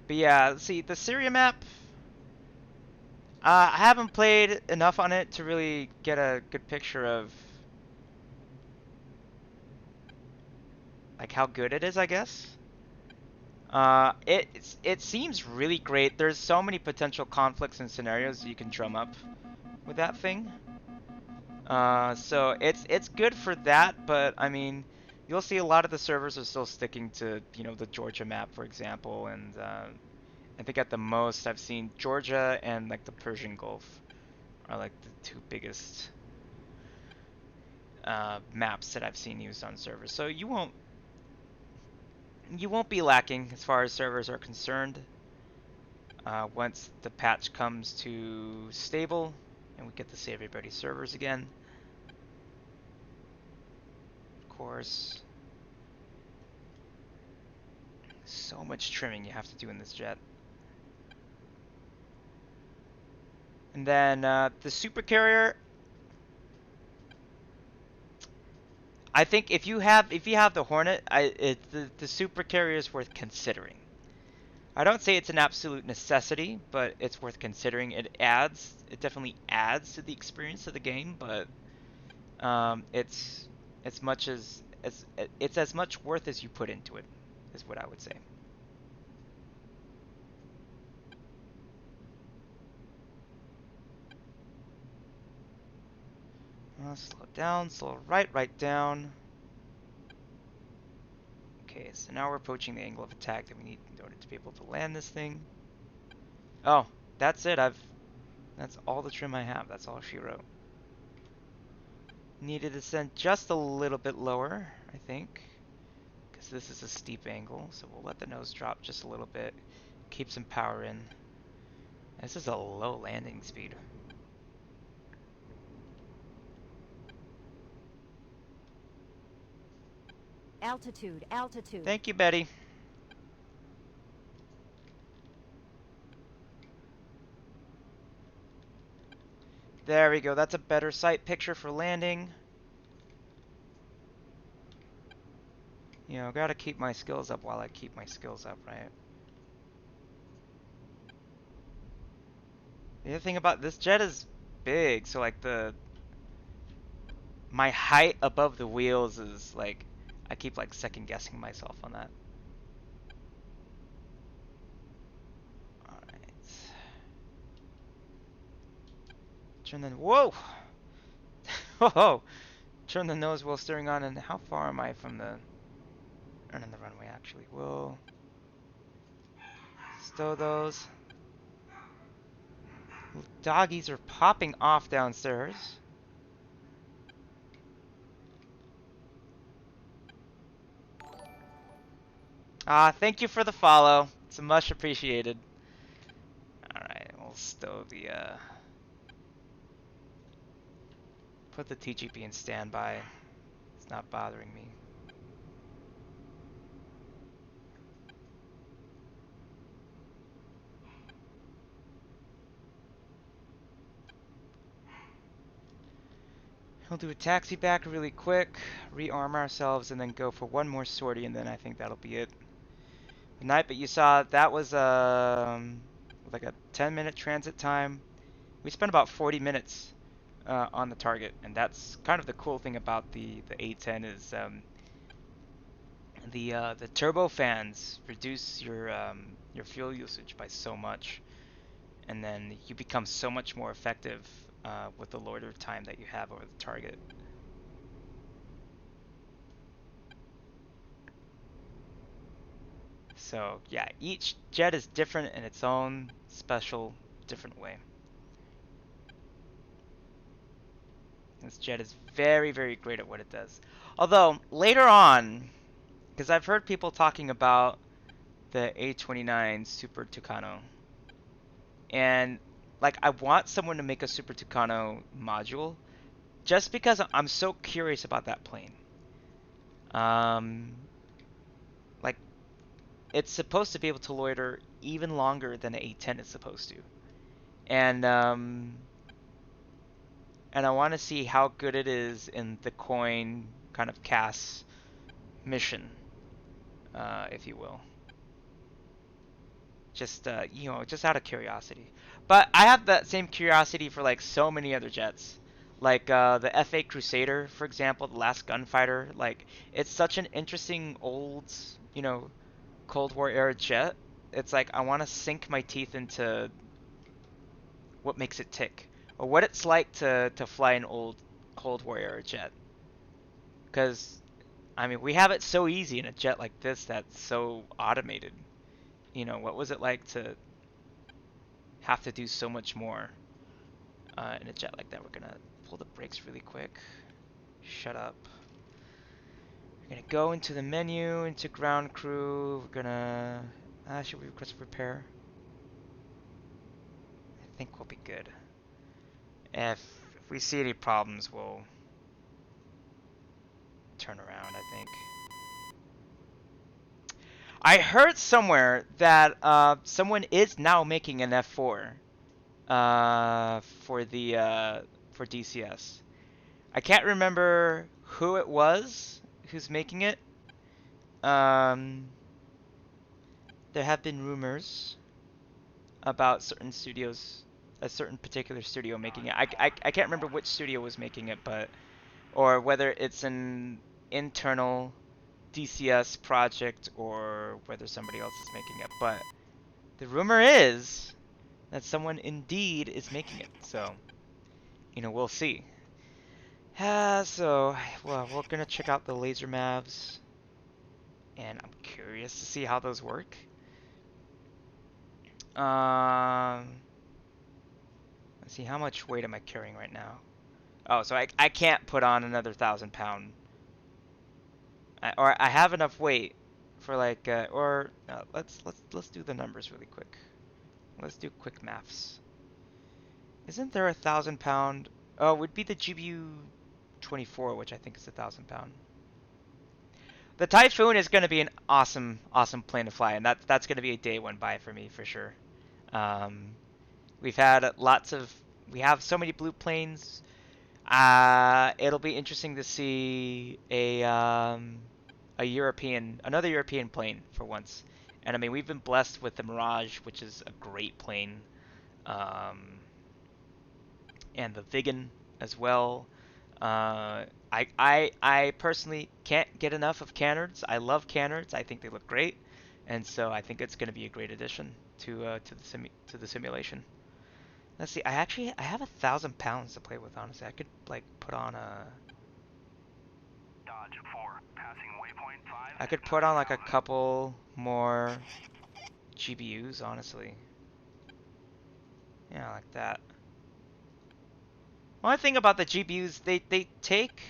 But yeah, see, the Syria map, I haven't played enough on it to really get a good picture of like how good it is, I guess. It seems really great. There's so many potential conflicts and scenarios you can drum up with that thing. So it's good for that, but I mean, you'll see a lot of the servers are still sticking to the Georgia map, for example, and I think at the most I've seen Georgia and like the Persian Gulf are like the two biggest maps that I've seen used on servers. So you won't be lacking as far as servers are concerned once the patch comes to stable and we get to see everybody's servers again. course. So much trimming you have to do in this jet. And then the super carrier, I think if you have the Hornet, the super carrier is worth considering. I don't say it's an absolute necessity, but it's worth considering. It definitely adds to the experience of the game, but it's it's as much worth as you put into it, is what I would say. Slow right down. Okay, so now we're approaching the angle of attack that we need in order to be able to land this thing. Oh, that's it. That's all the trim I have. That's all she wrote. Need to descend just a little bit lower, I think, because this is a steep angle. So we'll let the nose drop just a little bit. Keep some power in. This is a low landing speed. Altitude, altitude. Thank you, Betty. There we go. That's a better sight picture for landing. You know, gotta keep my skills up while I keep my skills up, right? The other thing about this jet is big, so like my height above the wheels is like, I keep like second guessing myself on that. Alright. Turn the, whoa! Whoa! Turn the nose while steering on, and how far am I from the, earning the runway actually? We'll stow those. Doggies are popping off downstairs. Thank you for the follow. It's much appreciated. Alright, we'll stow the, put the TGP in standby. It's not bothering me. We'll do a taxi back really quick, rearm ourselves, and then go for one more sortie, and then I think that'll be it. Good night, but you saw that was like a 10-minute transit time. We spent about 40 minutes on the target, and that's kind of the cool thing about the A-10 is the turbofans reduce your fuel usage by so much, and then you become so much more effective with the loiter time that you have over the target. So yeah, each jet is different in its own special, different way. This jet is very, very great at what it does. Although later on, because I've heard people talking about the A-29 Super Tucano, and like I want someone to make a Super Tucano module, just because I'm so curious about that plane. Like it's supposed to be able to loiter even longer than the A-10 is supposed to, and I want to see how good it is in the coin kind of CAS mission, if you will. Just you know, just out of curiosity. But I have that same curiosity for like so many other jets, like the F-8 Crusader, for example, the last gunfighter. Like it's such an interesting old, you know, Cold War era jet. It's like I want to sink my teeth into what makes it tick, or what it's like to fly an old Cold War era jet. Because I mean, we have it so easy in a jet like this that's so automated. You know, what was it like to have to do so much more in a jet like that? We're gonna pull the brakes really quick. Shut up. We're gonna go into the menu, into ground crew. We're gonna. Should we request repair? I think we'll be good. If we see any problems, we'll turnaround, I think. I heard somewhere that someone is now making an F4 for the for DCS. I can't remember who it was who's making it. Um, there have been rumors about certain studios, a certain particular studio making it. I can't remember which studio was making it, but or whether it's an internal DCS project or whether somebody else is making it. But the rumor is that someone indeed is making it. So, we'll see. Well, we're gonna check out the laser mavs, and I'm curious to see how those work. Let's see, how much weight am I carrying right now? Oh, so I can't put on another 1,000 pound. Or I have enough weight for like let's do the numbers really quick. Let's do quick maths. Isn't there 1,000 pound? Oh, it would be the GBU 24, which I think is 1,000 pound. The Typhoon is going to be an awesome plane to fly, and that's going to be a day one buy for me for sure. Um, we've had we have so many blue planes. It'll be interesting to see another European plane for once. And I mean, we've been blessed with the Mirage, which is a great plane, and the Vigan as well. I personally can't get enough of Cannards. I love Cannards. I think they look great, and so I think it's going to be a great addition to the simulation. Let's see. I have 1,000 pounds to play with. Honestly, I could like put on a. Dodge 4, passing waypoint 5. I could put on like a couple more GBUs. Honestly. Yeah, like that. One thing about the GBUs, they take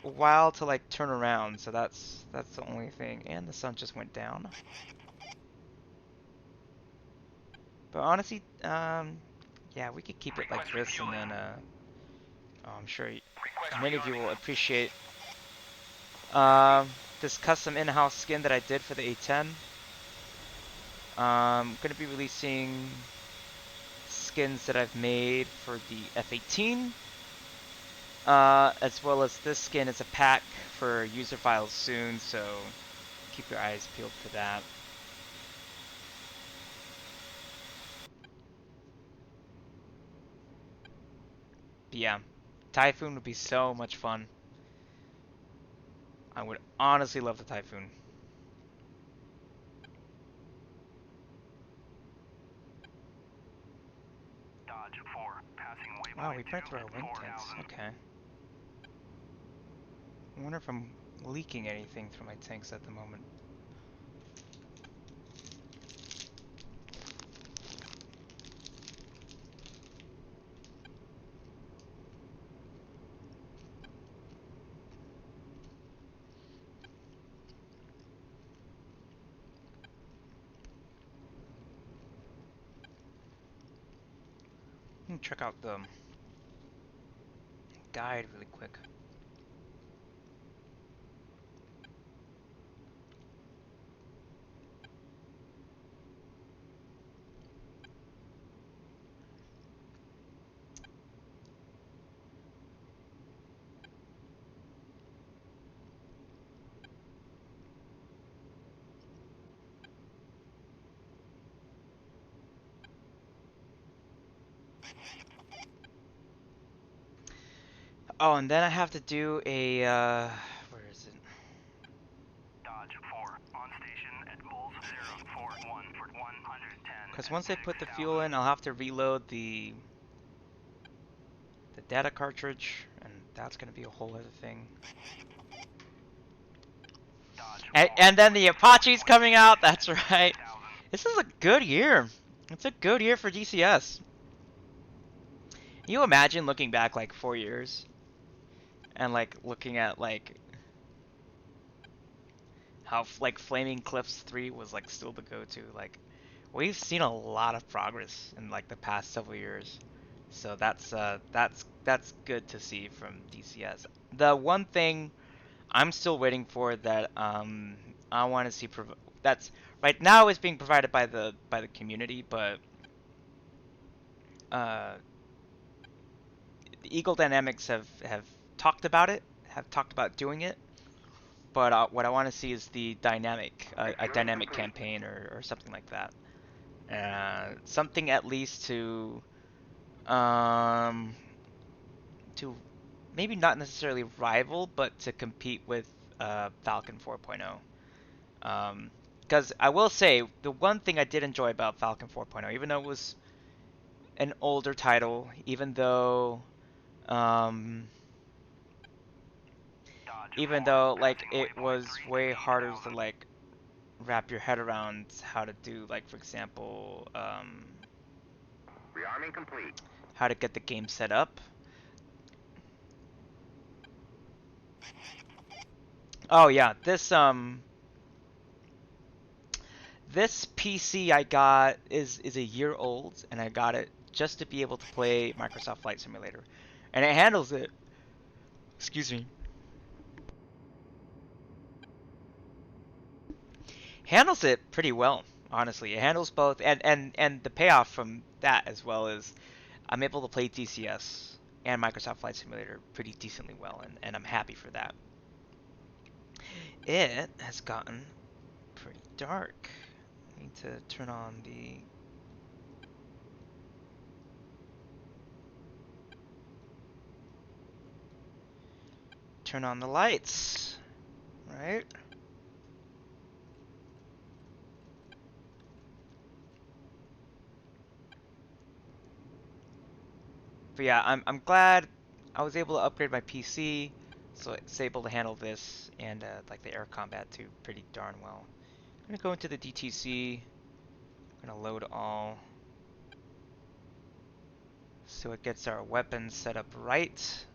a while to like turn around, so that's the only thing. And the sun just went down. But honestly, yeah, we could keep it like this, and then I'm sure many of you will appreciate this custom in-house skin that I did for the A-10. I'm gonna be releasing skins that I've made for the F-18, as well as this skin is a pack for user files soon, so keep your eyes peeled for that. But yeah, Typhoon would be so much fun. I would honestly love the Typhoon. Dodge 4, passing waypoint Wow, we burnt 2 through our at wind tanks. 4,000. Okay. I wonder if I'm leaking anything through my tanks at the moment. Let me check out the guide really quick. Oh, and then I have to do a, where is it? Dodge 4, on station at Bulls 041 for 110. Because once I put the fuel in, I'll have to reload the data cartridge, and that's going to be a whole other thing. And then the Apache's coming out, that's right. This is a good year. It's a good year for DCS. Can you imagine looking back like 4 years and like looking at like how like Flaming Cliffs 3 was like still the go-to. Like we've seen a lot of progress in like the past several years. So that's good to see from DCS. The one thing I'm still waiting for that. I want to see that's right now is being provided by the community, but uh, the Eagle Dynamics have talked about it, have talked about doing it. But what I want to see is the dynamic, a dynamic campaign or something like that. Something at least um, to maybe not necessarily rival, but to compete with Falcon 4.0. Because I will say the one thing I did enjoy about Falcon 4.0, even though it was an older title, even though um, Dodge 4, like passing it waypoint was way 3 harder to 8,000. like wrap your head around how to do, like, for example, Rearming complete. how to get the game set up. Oh yeah, this PC I got is a year old, and I got it just to be able to play Microsoft Flight Simulator, and it handles it. Excuse me. Handles it pretty well, honestly. It handles both, and the payoff from that as well is I'm able to play DCS and Microsoft Flight Simulator pretty decently well, and I'm happy for that. It has gotten pretty dark. I need to turn on the lights, right? But yeah, I'm glad I was able to upgrade my PC, so it's able to handle this and like the air combat too pretty darn well. I'm gonna go into the DTC. I'm gonna load all, so it gets our weapons set up right.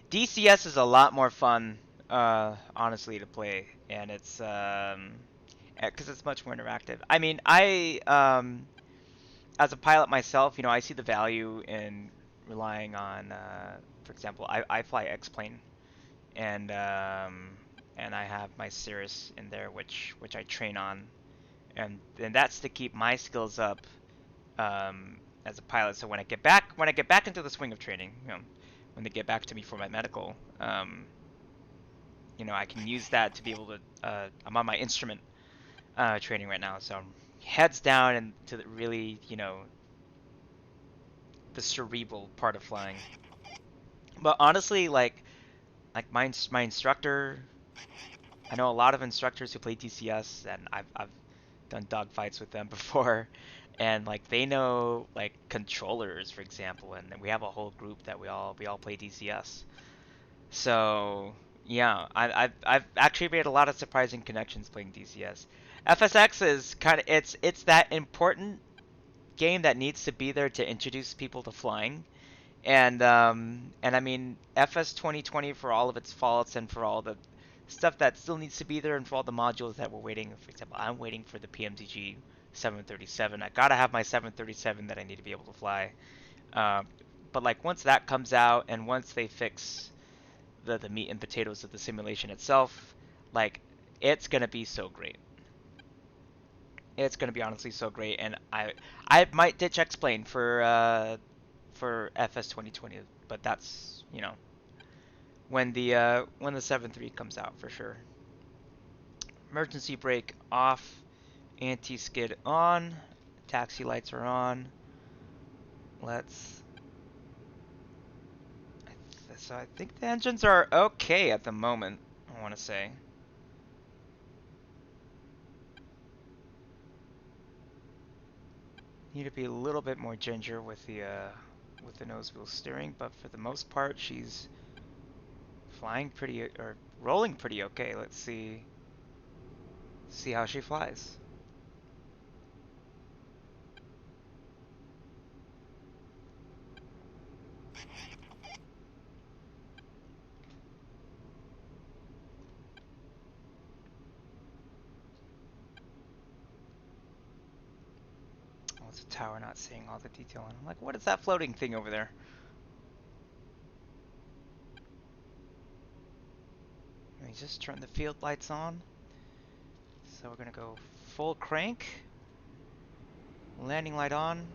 DCS is a lot more fun, honestly, to play, and it's because it's much more interactive. I mean, as a pilot myself, I see the value in relying on, for example, I fly X-plane, and I have my Cirrus in there, which I train on, and that's to keep my skills up as a pilot. So when I get back into the swing of training, when they get back to me for my medical, I can use that to be able to. I'm on my instrument training right now, so I'm heads down into the really, the cerebral part of flying. But honestly, like my instructor, I know a lot of instructors who play DCS, and I've done dogfights with them before, and like they know like controllers, for example, and we have a whole group that we all play DCS. So yeah, I've actually made a lot of surprising connections playing DCS. FSX is kind of it's that important game that needs to be there to introduce people to flying. And I mean FS 2020, for all of its faults and for all the stuff that still needs to be there, and for all the modules that we're waiting. For example, I'm waiting for the PMDG 737. I gotta have my 737 that I need to be able to fly. Uh, but like once that comes out, and once they fix the meat and potatoes of the simulation itself, like it's gonna be so great. It's gonna be honestly so great, and I might ditch X-Plane for FS 2020, but that's when the 7.3 comes out for sure. Emergency brake off, anti-skid on, taxi lights are on. Let's. So I think the engines are okay at the moment. I want to say. Need to be a little bit more ginger with the nose wheel steering, but for the most part, she's flying pretty or rolling pretty okay. Let's see how she flies. Oh, it's a tower not seeing all the detail. And I'm like, what is that floating thing over there? just turn the field lights on. So we're gonna go full crank. Landing light on.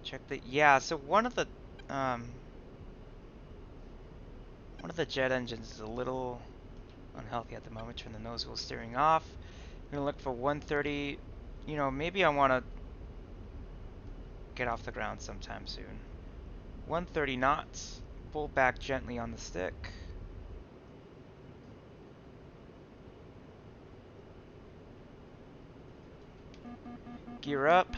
Check the, yeah, so one of the jet engines is a little unhealthy at the moment. Turn the nose wheel steering off. I'm gonna look for 130. You know, maybe I wanna get off the ground sometime soon. 130 knots. Pull back gently on the stick. Gear up.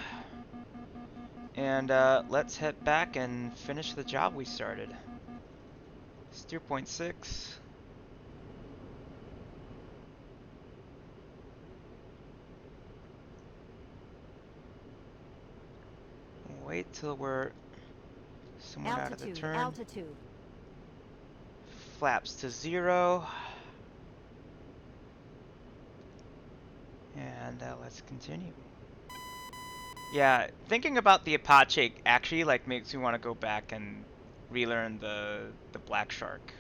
And let's head back and finish the job we started. Steer point 6. Wait till we're somewhat out of the Altitude, turn. altitude. Flaps to 0. And let's continue. Yeah, thinking about the Apache actually like makes me want to go back and relearn the Black Shark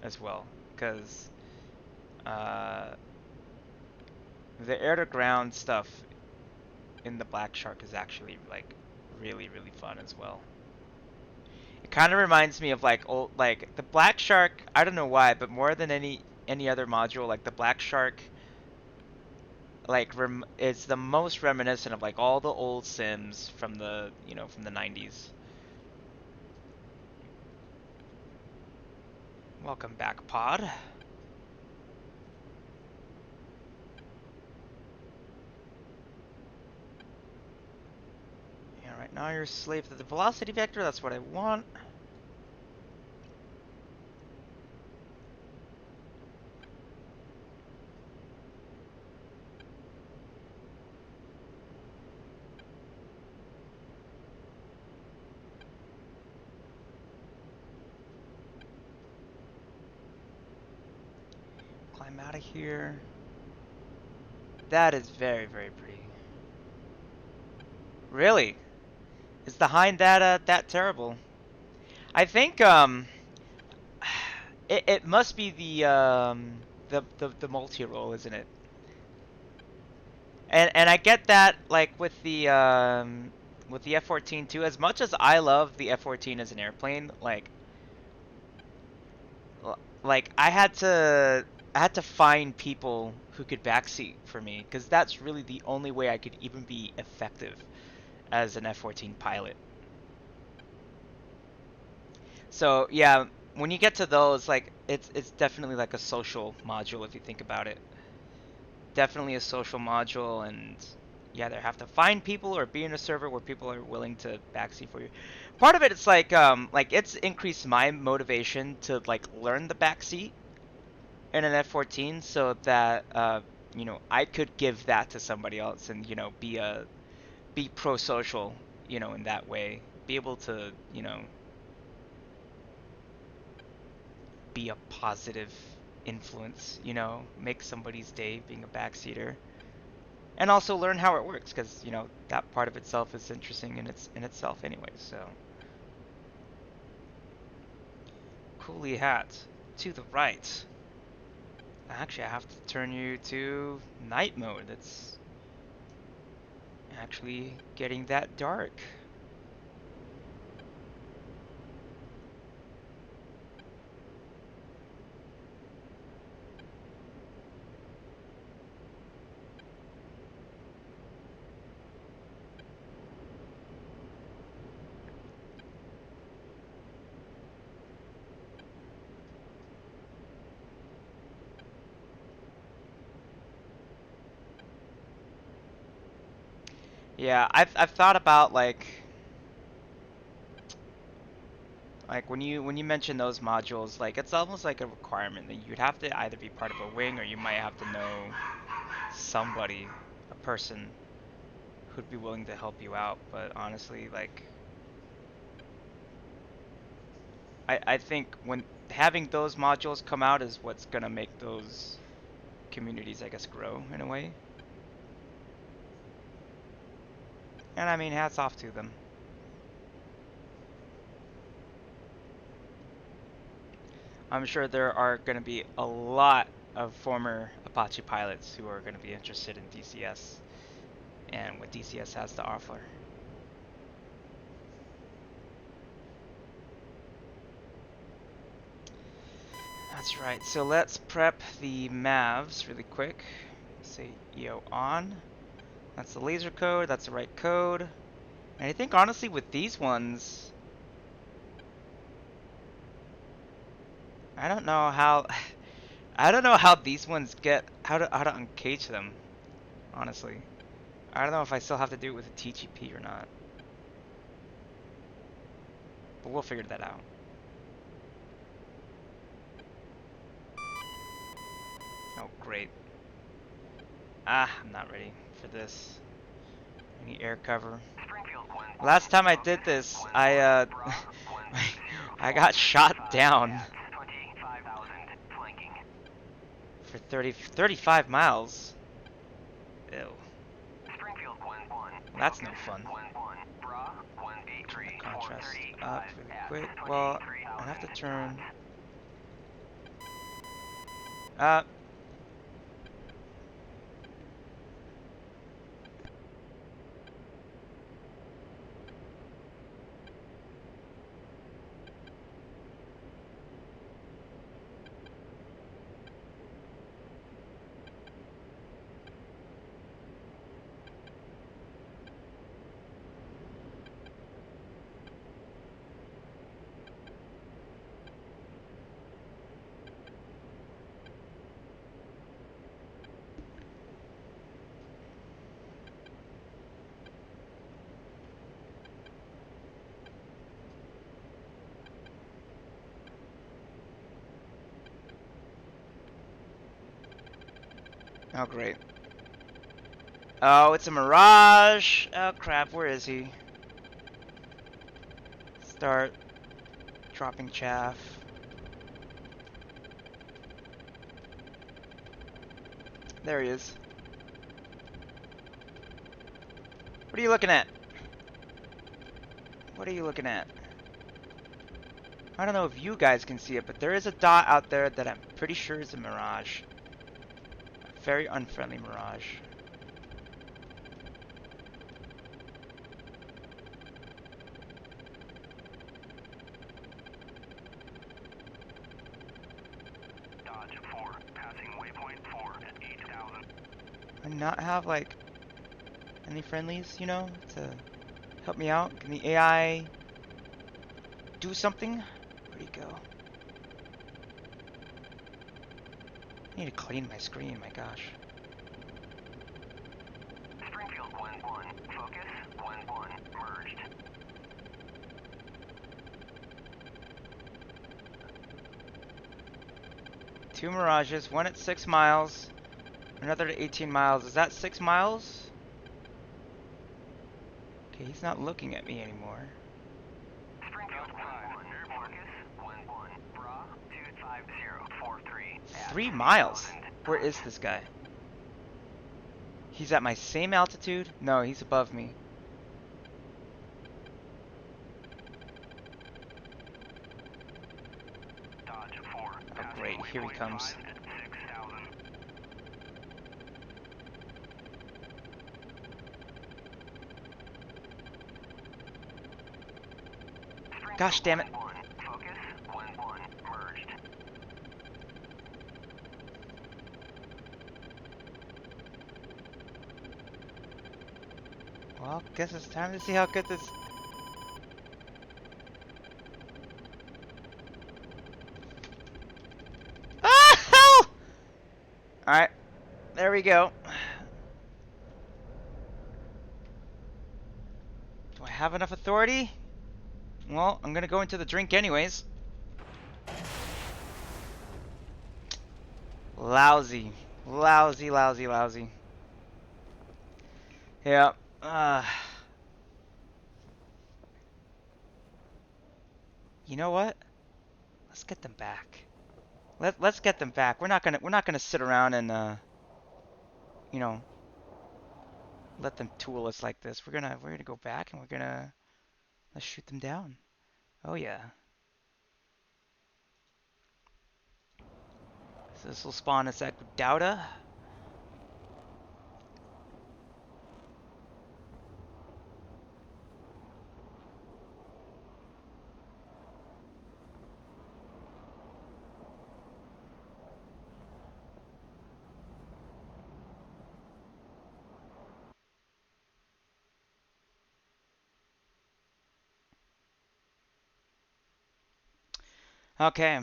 as well, because the air to ground stuff in the Black Shark is actually like really fun as well. It kind of reminds me of like old, like the Black Shark. I don't know why, but more than any other module, like the Black Shark, like it's the most reminiscent of like all the old sims from the from the 90s. Welcome back, pod. Yeah, right now you're a slave to the velocity vector. That's what I want. Climb out of here. That is very pretty. Really? Is the hind that terrible? I think it must be the multi-role, isn't it? And I get that like with the F-14 too. As much as I love the F-14 as an airplane, like I had to find people who could backseat for me, because that's really the only way I could even be effective as an F-14 pilot. So yeah, when you get to those, like it's definitely like a social module if you think about it. Definitely a social module, and you either have to find people or be in a server where people are willing to backseat for you. Part of it, it's like it's increased my motivation to like learn the backseat in an F-14, so that I could give that to somebody else, and be pro-social, in that way, be able to be a positive influence, make somebody's day being a backseater. And also learn how it works, because that part of itself is interesting in itself anyway. So coolie hat to the right. Actually, I have to turn you to night mode. It's actually getting that dark. Yeah, I've thought about like when you mention those modules, like it's almost like a requirement that you'd have to either be part of a wing, or you might have to know somebody, a person who'd be willing to help you out. But honestly, like I think when having those modules come out is what's gonna make those communities, I guess, grow in a way. And I mean, hats off to them. I'm sure there are going to be a lot of former Apache pilots who are going to be interested in DCS and what DCS has to offer. That's right. So let's prep the MAVs really quick. Say EO on. That's the laser code. That's the right code. And I think honestly with these ones, I don't know how I don't know how these ones get how to uncage them, honestly. I don't know if I still have to do it with a TGP or not. But we'll figure that out. Oh, great. Ah, I'm not ready for this. I need air cover. Last time I did this, I got shot down for 35 miles. Ew. Well, that's no fun. Turn the contrast up really quick. Well, I have to turn. Uh, oh, great. Oh, it's a mirage. Oh, crap. Where is he? Start dropping chaff. There he is. What are you looking at? What are you looking at? I don't know if you guys can see it, but there is a dot out there that I'm pretty sure is a mirage. A very unfriendly mirage. Dodge 4, passing waypoint 4 at 8,000. I not have like any friendlies, you know, to help me out. Can the AI do something? Where'd he go? I need to clean my screen, my gosh. Springfield 1-1, focus 1-1, merged. Two mirages, one at 6 miles, another at 18 miles. Is that 6 miles? Okay, he's not looking at me anymore. Springfield 1-1, focus 1-1, bra 25043. 3 miles? Where is this guy? He's at my same altitude? No, he's above me. Dodge 4, Oh, great. Here he comes. at 6,000. Gosh damn it. Focus 1-1, merged. Well, guess it's time to see how good this... Ah! Alright, there we go. Do I have enough authority? Well, I'm gonna go into the drink anyways. Lousy. Lousy, lousy, lousy. Yeah. You know what? Let's get them back. Let's get them back. We're not gonna sit around and you know, let them tool us like this. We're gonna go back and let's shoot them down. Oh yeah. So this will spawn us at Gudauda. Okay,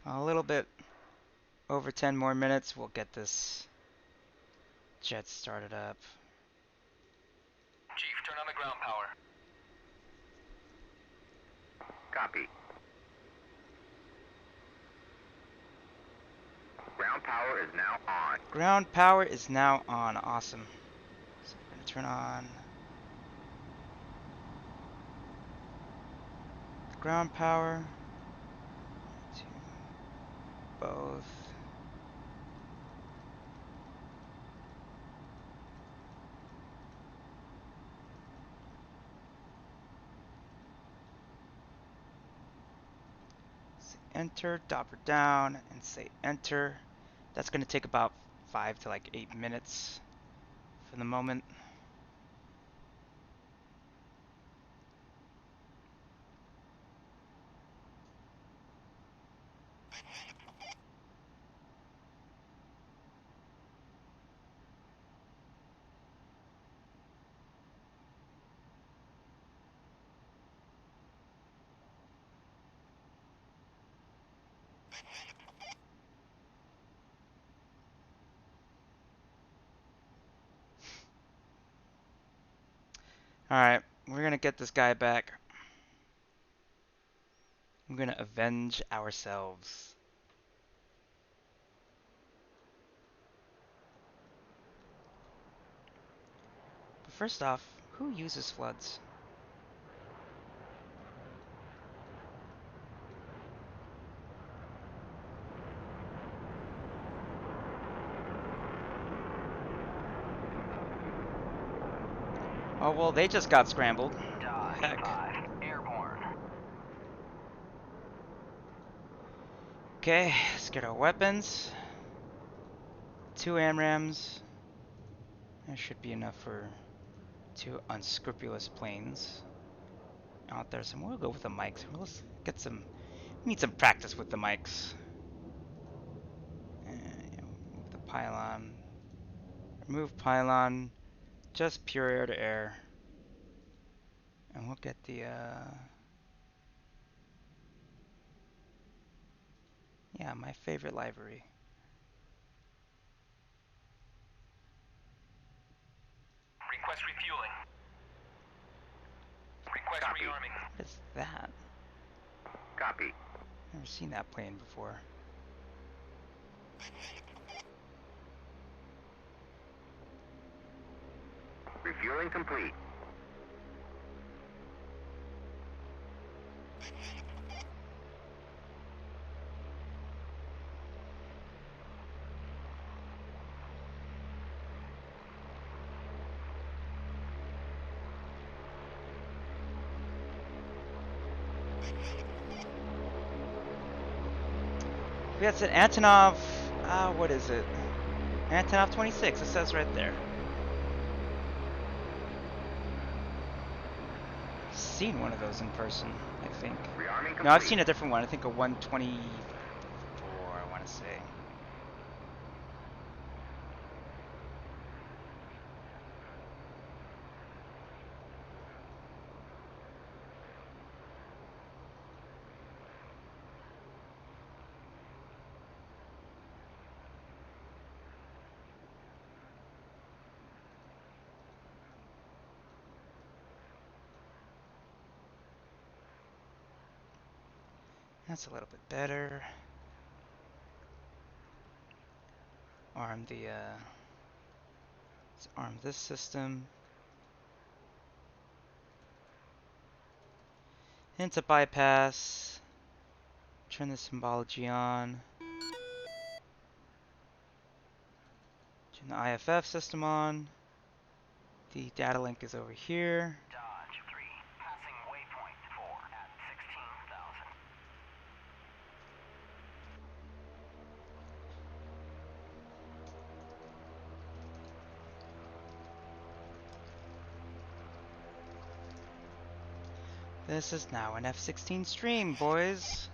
a little bit over 10 more minutes, we'll get this jet started up. Chief, turn on the ground power. Copy. Ground power is now on. Ground power is now on. Awesome. So we're going to turn on the ground power to both. Say enter, dopper down, and say enter. That's going to take about 5 to like 8 minutes for the moment. Alright, we're going to get this guy back. I'm going to avenge ourselves. But first off, who uses floods? Oh, well, they just got scrambled. Dodge Heck. 5, airborne. Okay, let's get our weapons. 2 AMRAMs. That should be enough for 2 unscrupulous planes out there. So we'll go with the mics. Let's get some. We need some practice with the mics. Move the pylon. Remove pylon. Just pure air to air. And we'll get the. Yeah, my favorite library. Request refueling. Request Copy. rearming. What is that? Copy. Never seen that plane before. Refueling complete. That's an Antonov. What is it? Antonov 26. It says right there. Seen one of those in person, I think. Rearming complete. No, I've seen a different one. I think a 124, I want to say. That's a little bit better. Arm the, let's arm this system. Into bypass. Turn the symbology on. Turn the IFF system on. The data link is over here. Dodge 3, passing waypoint 4 at 16,000. This is now an F-16 stream, boys.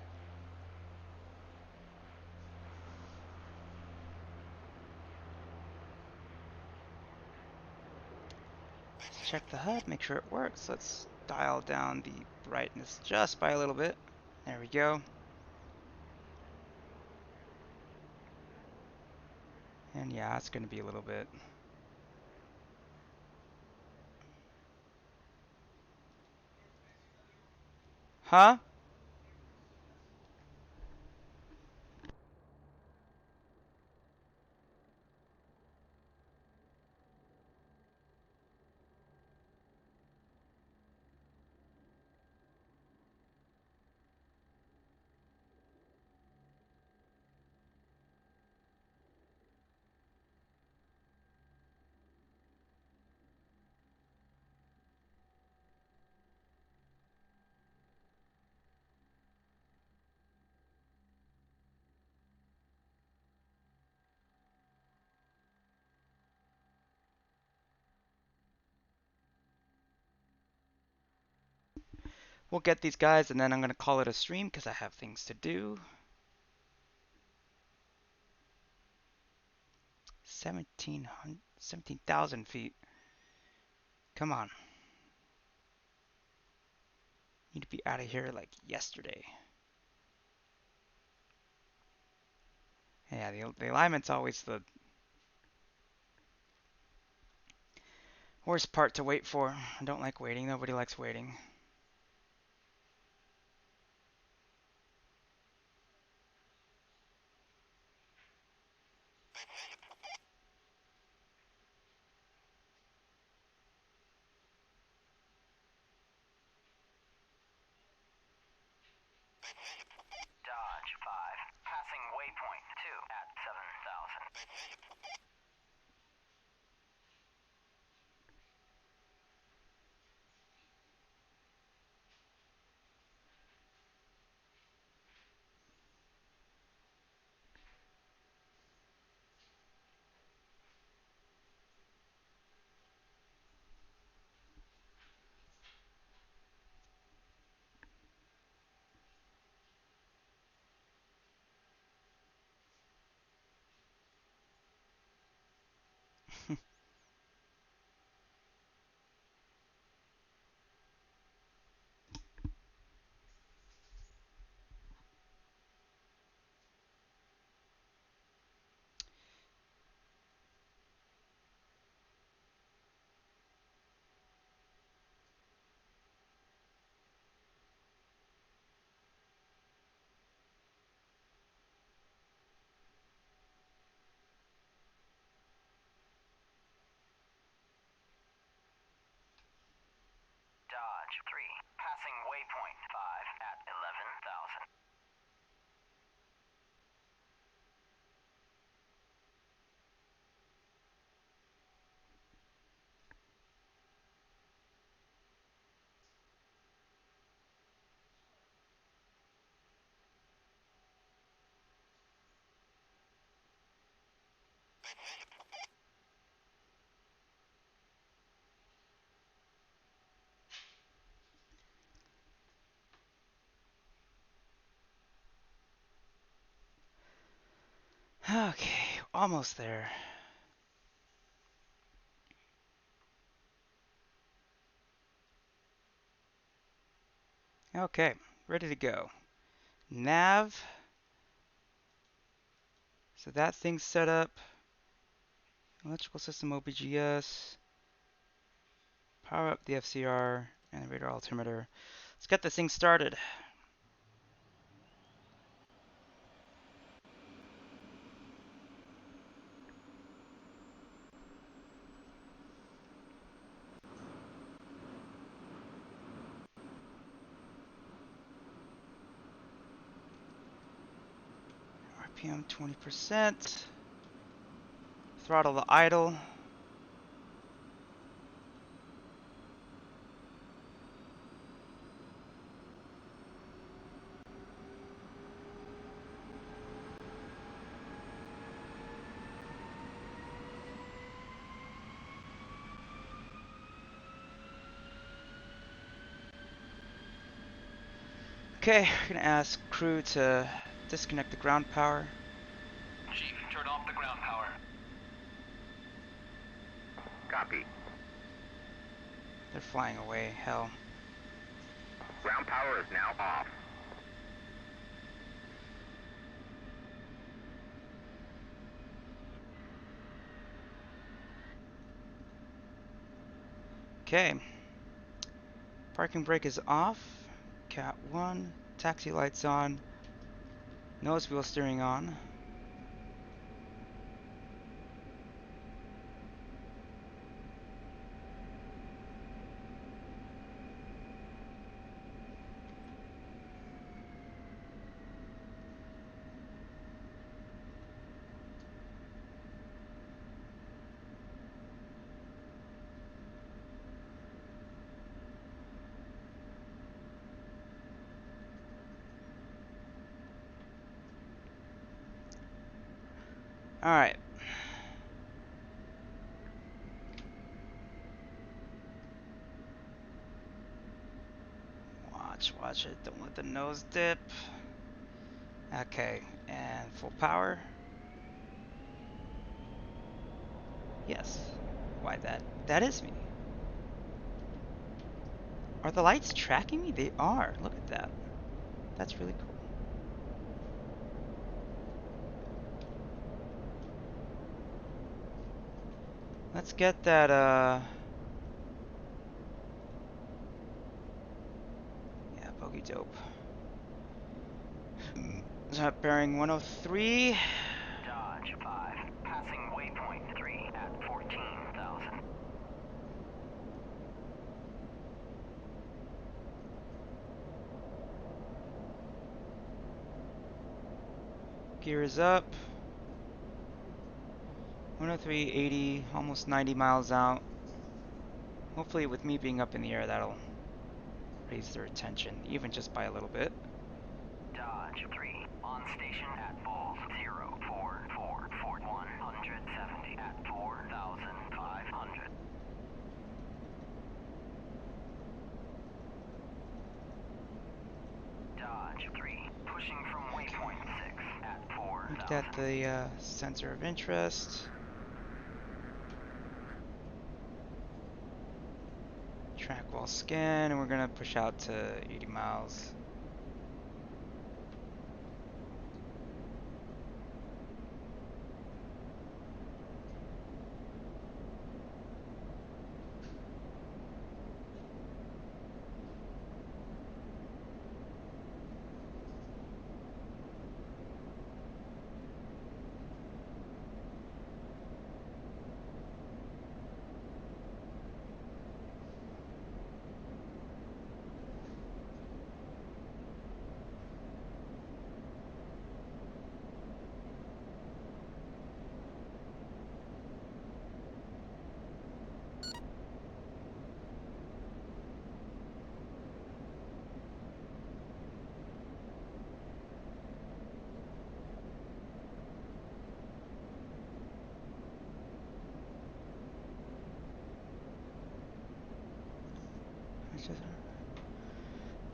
Let's check the HUD, make sure it works. Let's dial down the brightness just by a little bit. There we go. And yeah, it's going to be a little bit. Huh? We'll get these guys and then I'm going to call it a stream because I have things to do. 17,000 feet. Come on. Need to be out of here like yesterday. Yeah, the alignment's always the worst part to wait for. I don't like waiting. Nobody likes waiting. Dodge 5, passing waypoint 2 at 7,000. Dodge 3, passing waypoint 5 at 11,000. Okay, almost there. Okay, ready to go. Nav. So that thing's set up. Electrical system OBGS. Power up the FCR and the radar altimeter. Let's get this thing started. RPM 20%. Throttle the idle. Okay, we're gonna ask crew to disconnect the ground power. Chief, turn off the ground power. Copy. They're flying away, hell. Ground power is now off. Okay. Parking brake is off. Cat 1. Taxi lights on. Nose wheel steering on. Alright. Watch it. Don't let the nose dip. Okay, and full power. Yes. Why that is me. Are the lights tracking me? They are. Look at that. That's really cool. Let's get that yeah, bogey dope. Is that bearing 103? Dodge 5, passing waypoint 3 at 14,000. Gear is up. 103, 80, almost 90 miles out. Hopefully with me being up in the air, that'll raise their attention, even just by a little bit. Dodge 3, on station at Bulls 044 170 at 4,500. Dodge 3, pushing from waypoint 6 at 4,000. Looked at the sensor of interest. Track wall scan, and we're gonna push out to 80 miles.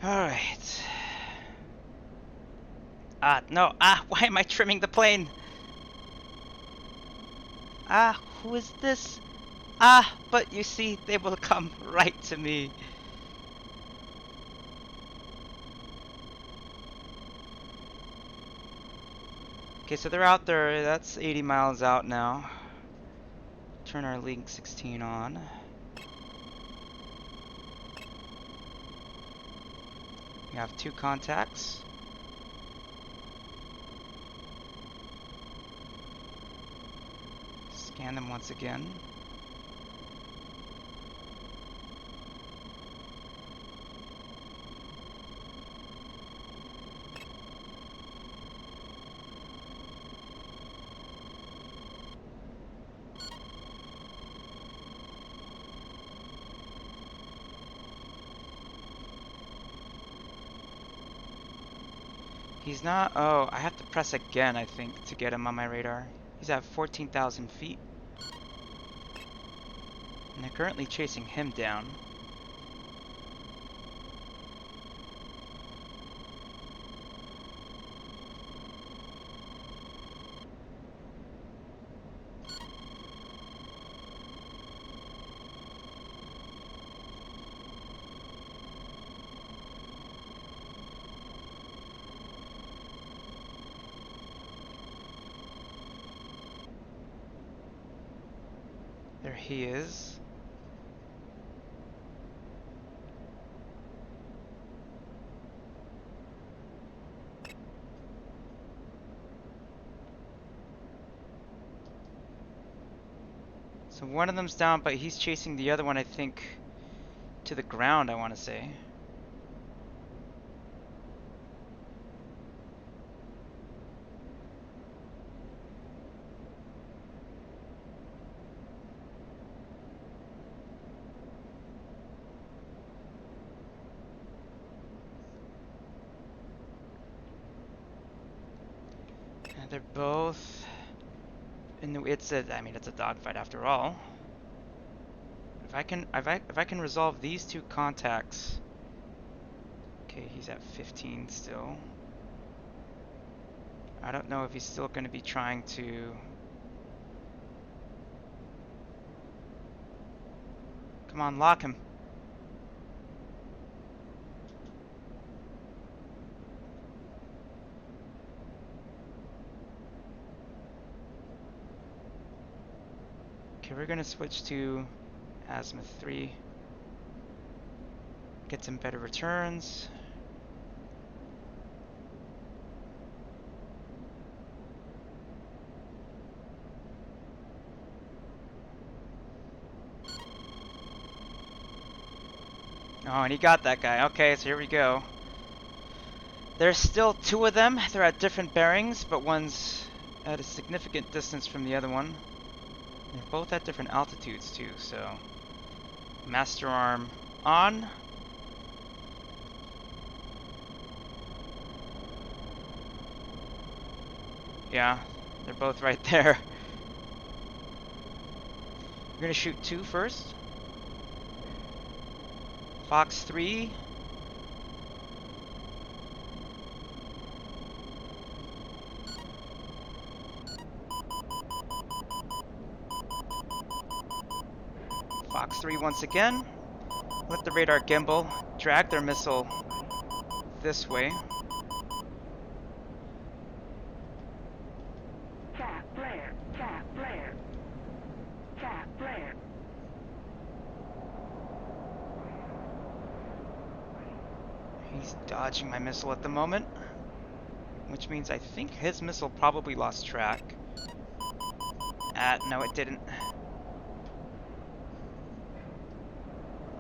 Alright. No. Why am I trimming the plane? Who is this? But you see, they will come right to me. Okay, so they're out there. That's 80 miles out now. Turn our link 16 on. We have 2 contacts. Scan them once again. He's not. Oh, I have to press again, I think, to get him on my radar. He's at 14,000 feet. And they're currently chasing him down. There he is. So one of them's down, but he's chasing the other one, I think, to the ground, I want to say. And they're both... And it's a, I mean, it's a dogfight after all. If I can resolve these two contacts. Okay, he's at 15 still. I don't know if he's still going to be trying to. Come on, lock him. Okay, we're going to switch to Azimuth 3. Get some better returns. Oh, and he got that guy. Okay, so here we go. There's still two of them. They're at different bearings, but one's at a significant distance from the other one. They're both at different altitudes too, so master arm on. Yeah, they're both right there. We're gonna shoot two first. Fox 3. Fox 3 once again. Let the radar gimbal drag their missile this way. Tap flare, tap flare, tap flare. He's dodging my missile at the moment, which means I think his missile probably lost track. No, it didn't.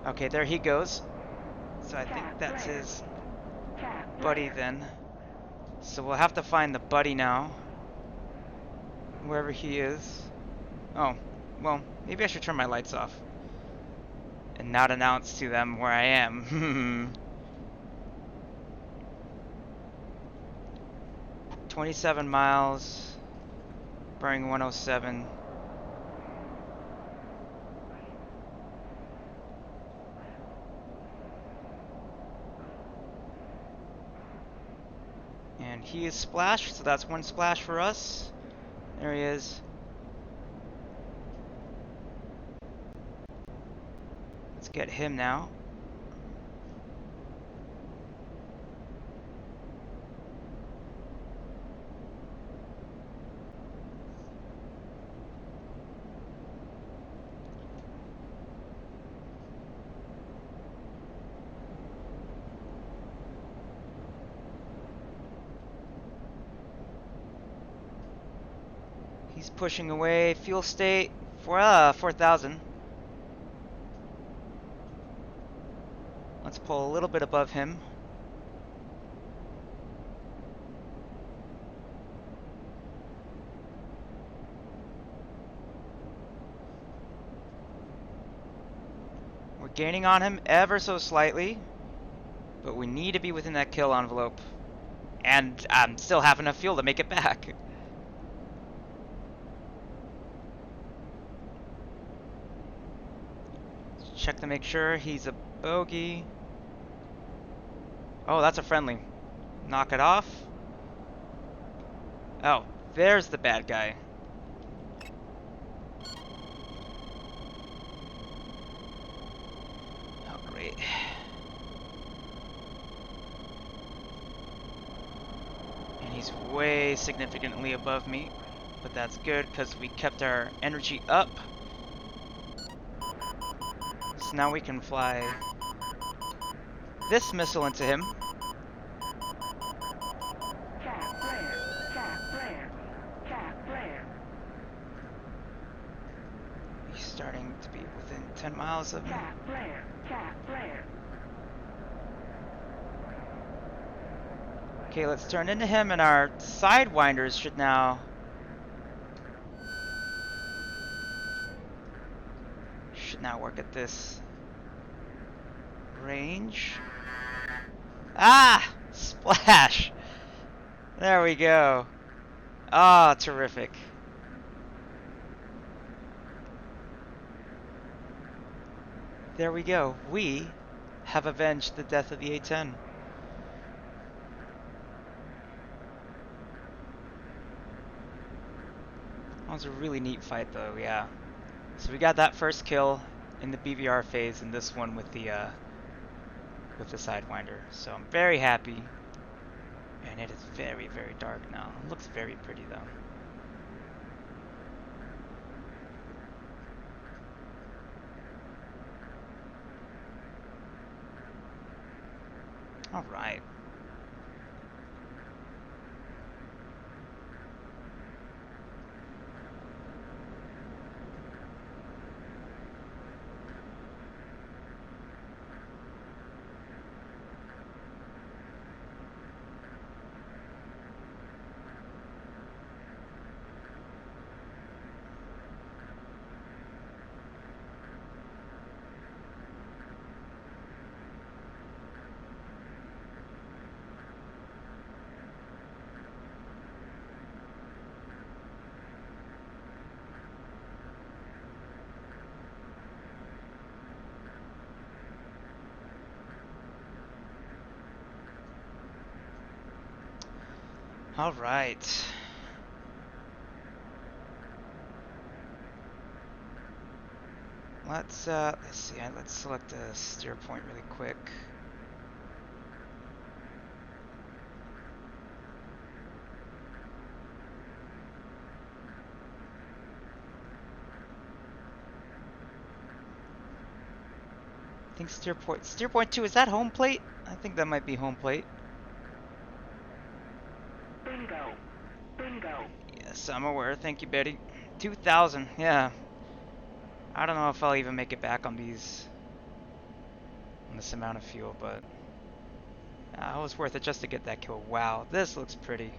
Okay, there he goes. So I think that's his buddy then. So we'll have to find the buddy now, wherever he is. Oh, well, maybe I should turn my lights off and not announce to them where I am. 27 miles, bearing 107. And he is splashed, so that's one splash for us. There he is. Let's get him now. He's pushing away. Fuel state for 4,000. Let's pull a little bit above him. We're gaining on him ever so slightly, but we need to be within that kill envelope. And still have enough fuel to make it back. Check to make sure he's a bogey. Oh, that's a friendly. Knock it off. Oh, there's the bad guy. Oh, great. And he's way significantly above me. But that's good because we kept our energy up. now we can fly this missile into him. Chaff flare. Chaff flare. Chaff flare. He's starting to be within 10 miles of me. Chaff flare. Chaff flare. Okay, let's turn into him, and our sidewinders should now work at this range. Ah! Splash! There we go. Ah, terrific. There we go. We have avenged the death of the A-10. That was a really neat fight, though, yeah. So we got that first kill in the BVR phase, and this one with the Sidewinder. So I'm very happy, and it is very, very dark now. It looks very pretty, though. All right. All right. Let's see. Let's select a steer point really quick. I think steer point 2, is that home plate? I think that might be home plate. Bingo. Bingo. Yes, I'm aware. Thank you, Betty. 2,000. Yeah. I don't know if I'll even make it back on this amount of fuel, but it was worth it just to get that kill. Wow, this looks pretty.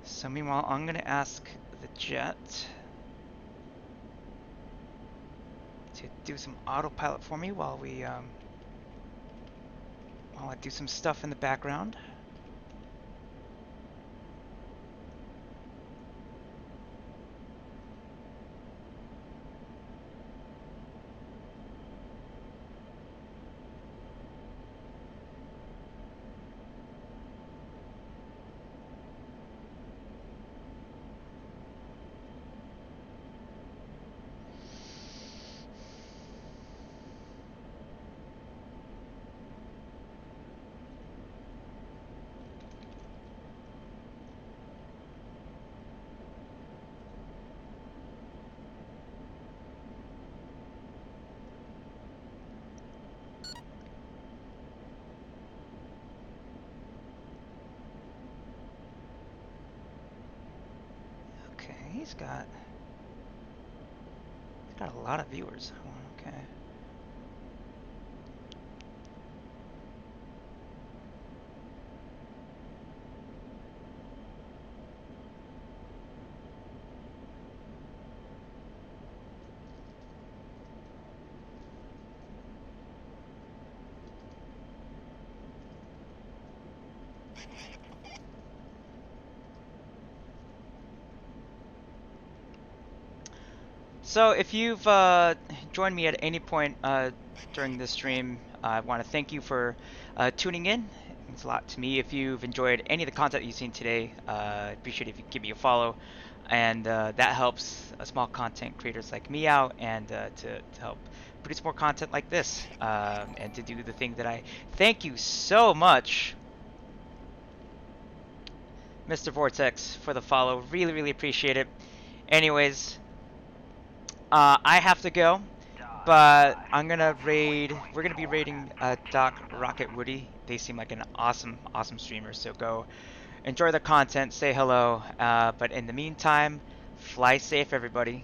So meanwhile, I'm gonna ask the jet to do some autopilot for me while I do some stuff in the background. Okay, he's got a lot of viewers. Okay. So if you've joined me at any point during this stream, I want to thank you for tuning in. It means a lot to me. If you've enjoyed any of the content you've seen today, I'd appreciate it if you give me a follow. And that helps small content creators like me out, and to help produce more content like this, and to do the thing that I thank you so much, Mr. Vortex, for the follow. Really, really appreciate it. Anyways, I have to go, but I'm gonna raid. We're gonna be raiding Doc Rocket Woody. They seem like an awesome, awesome streamer. So go enjoy the content, say hello. But in the meantime, fly safe, everybody.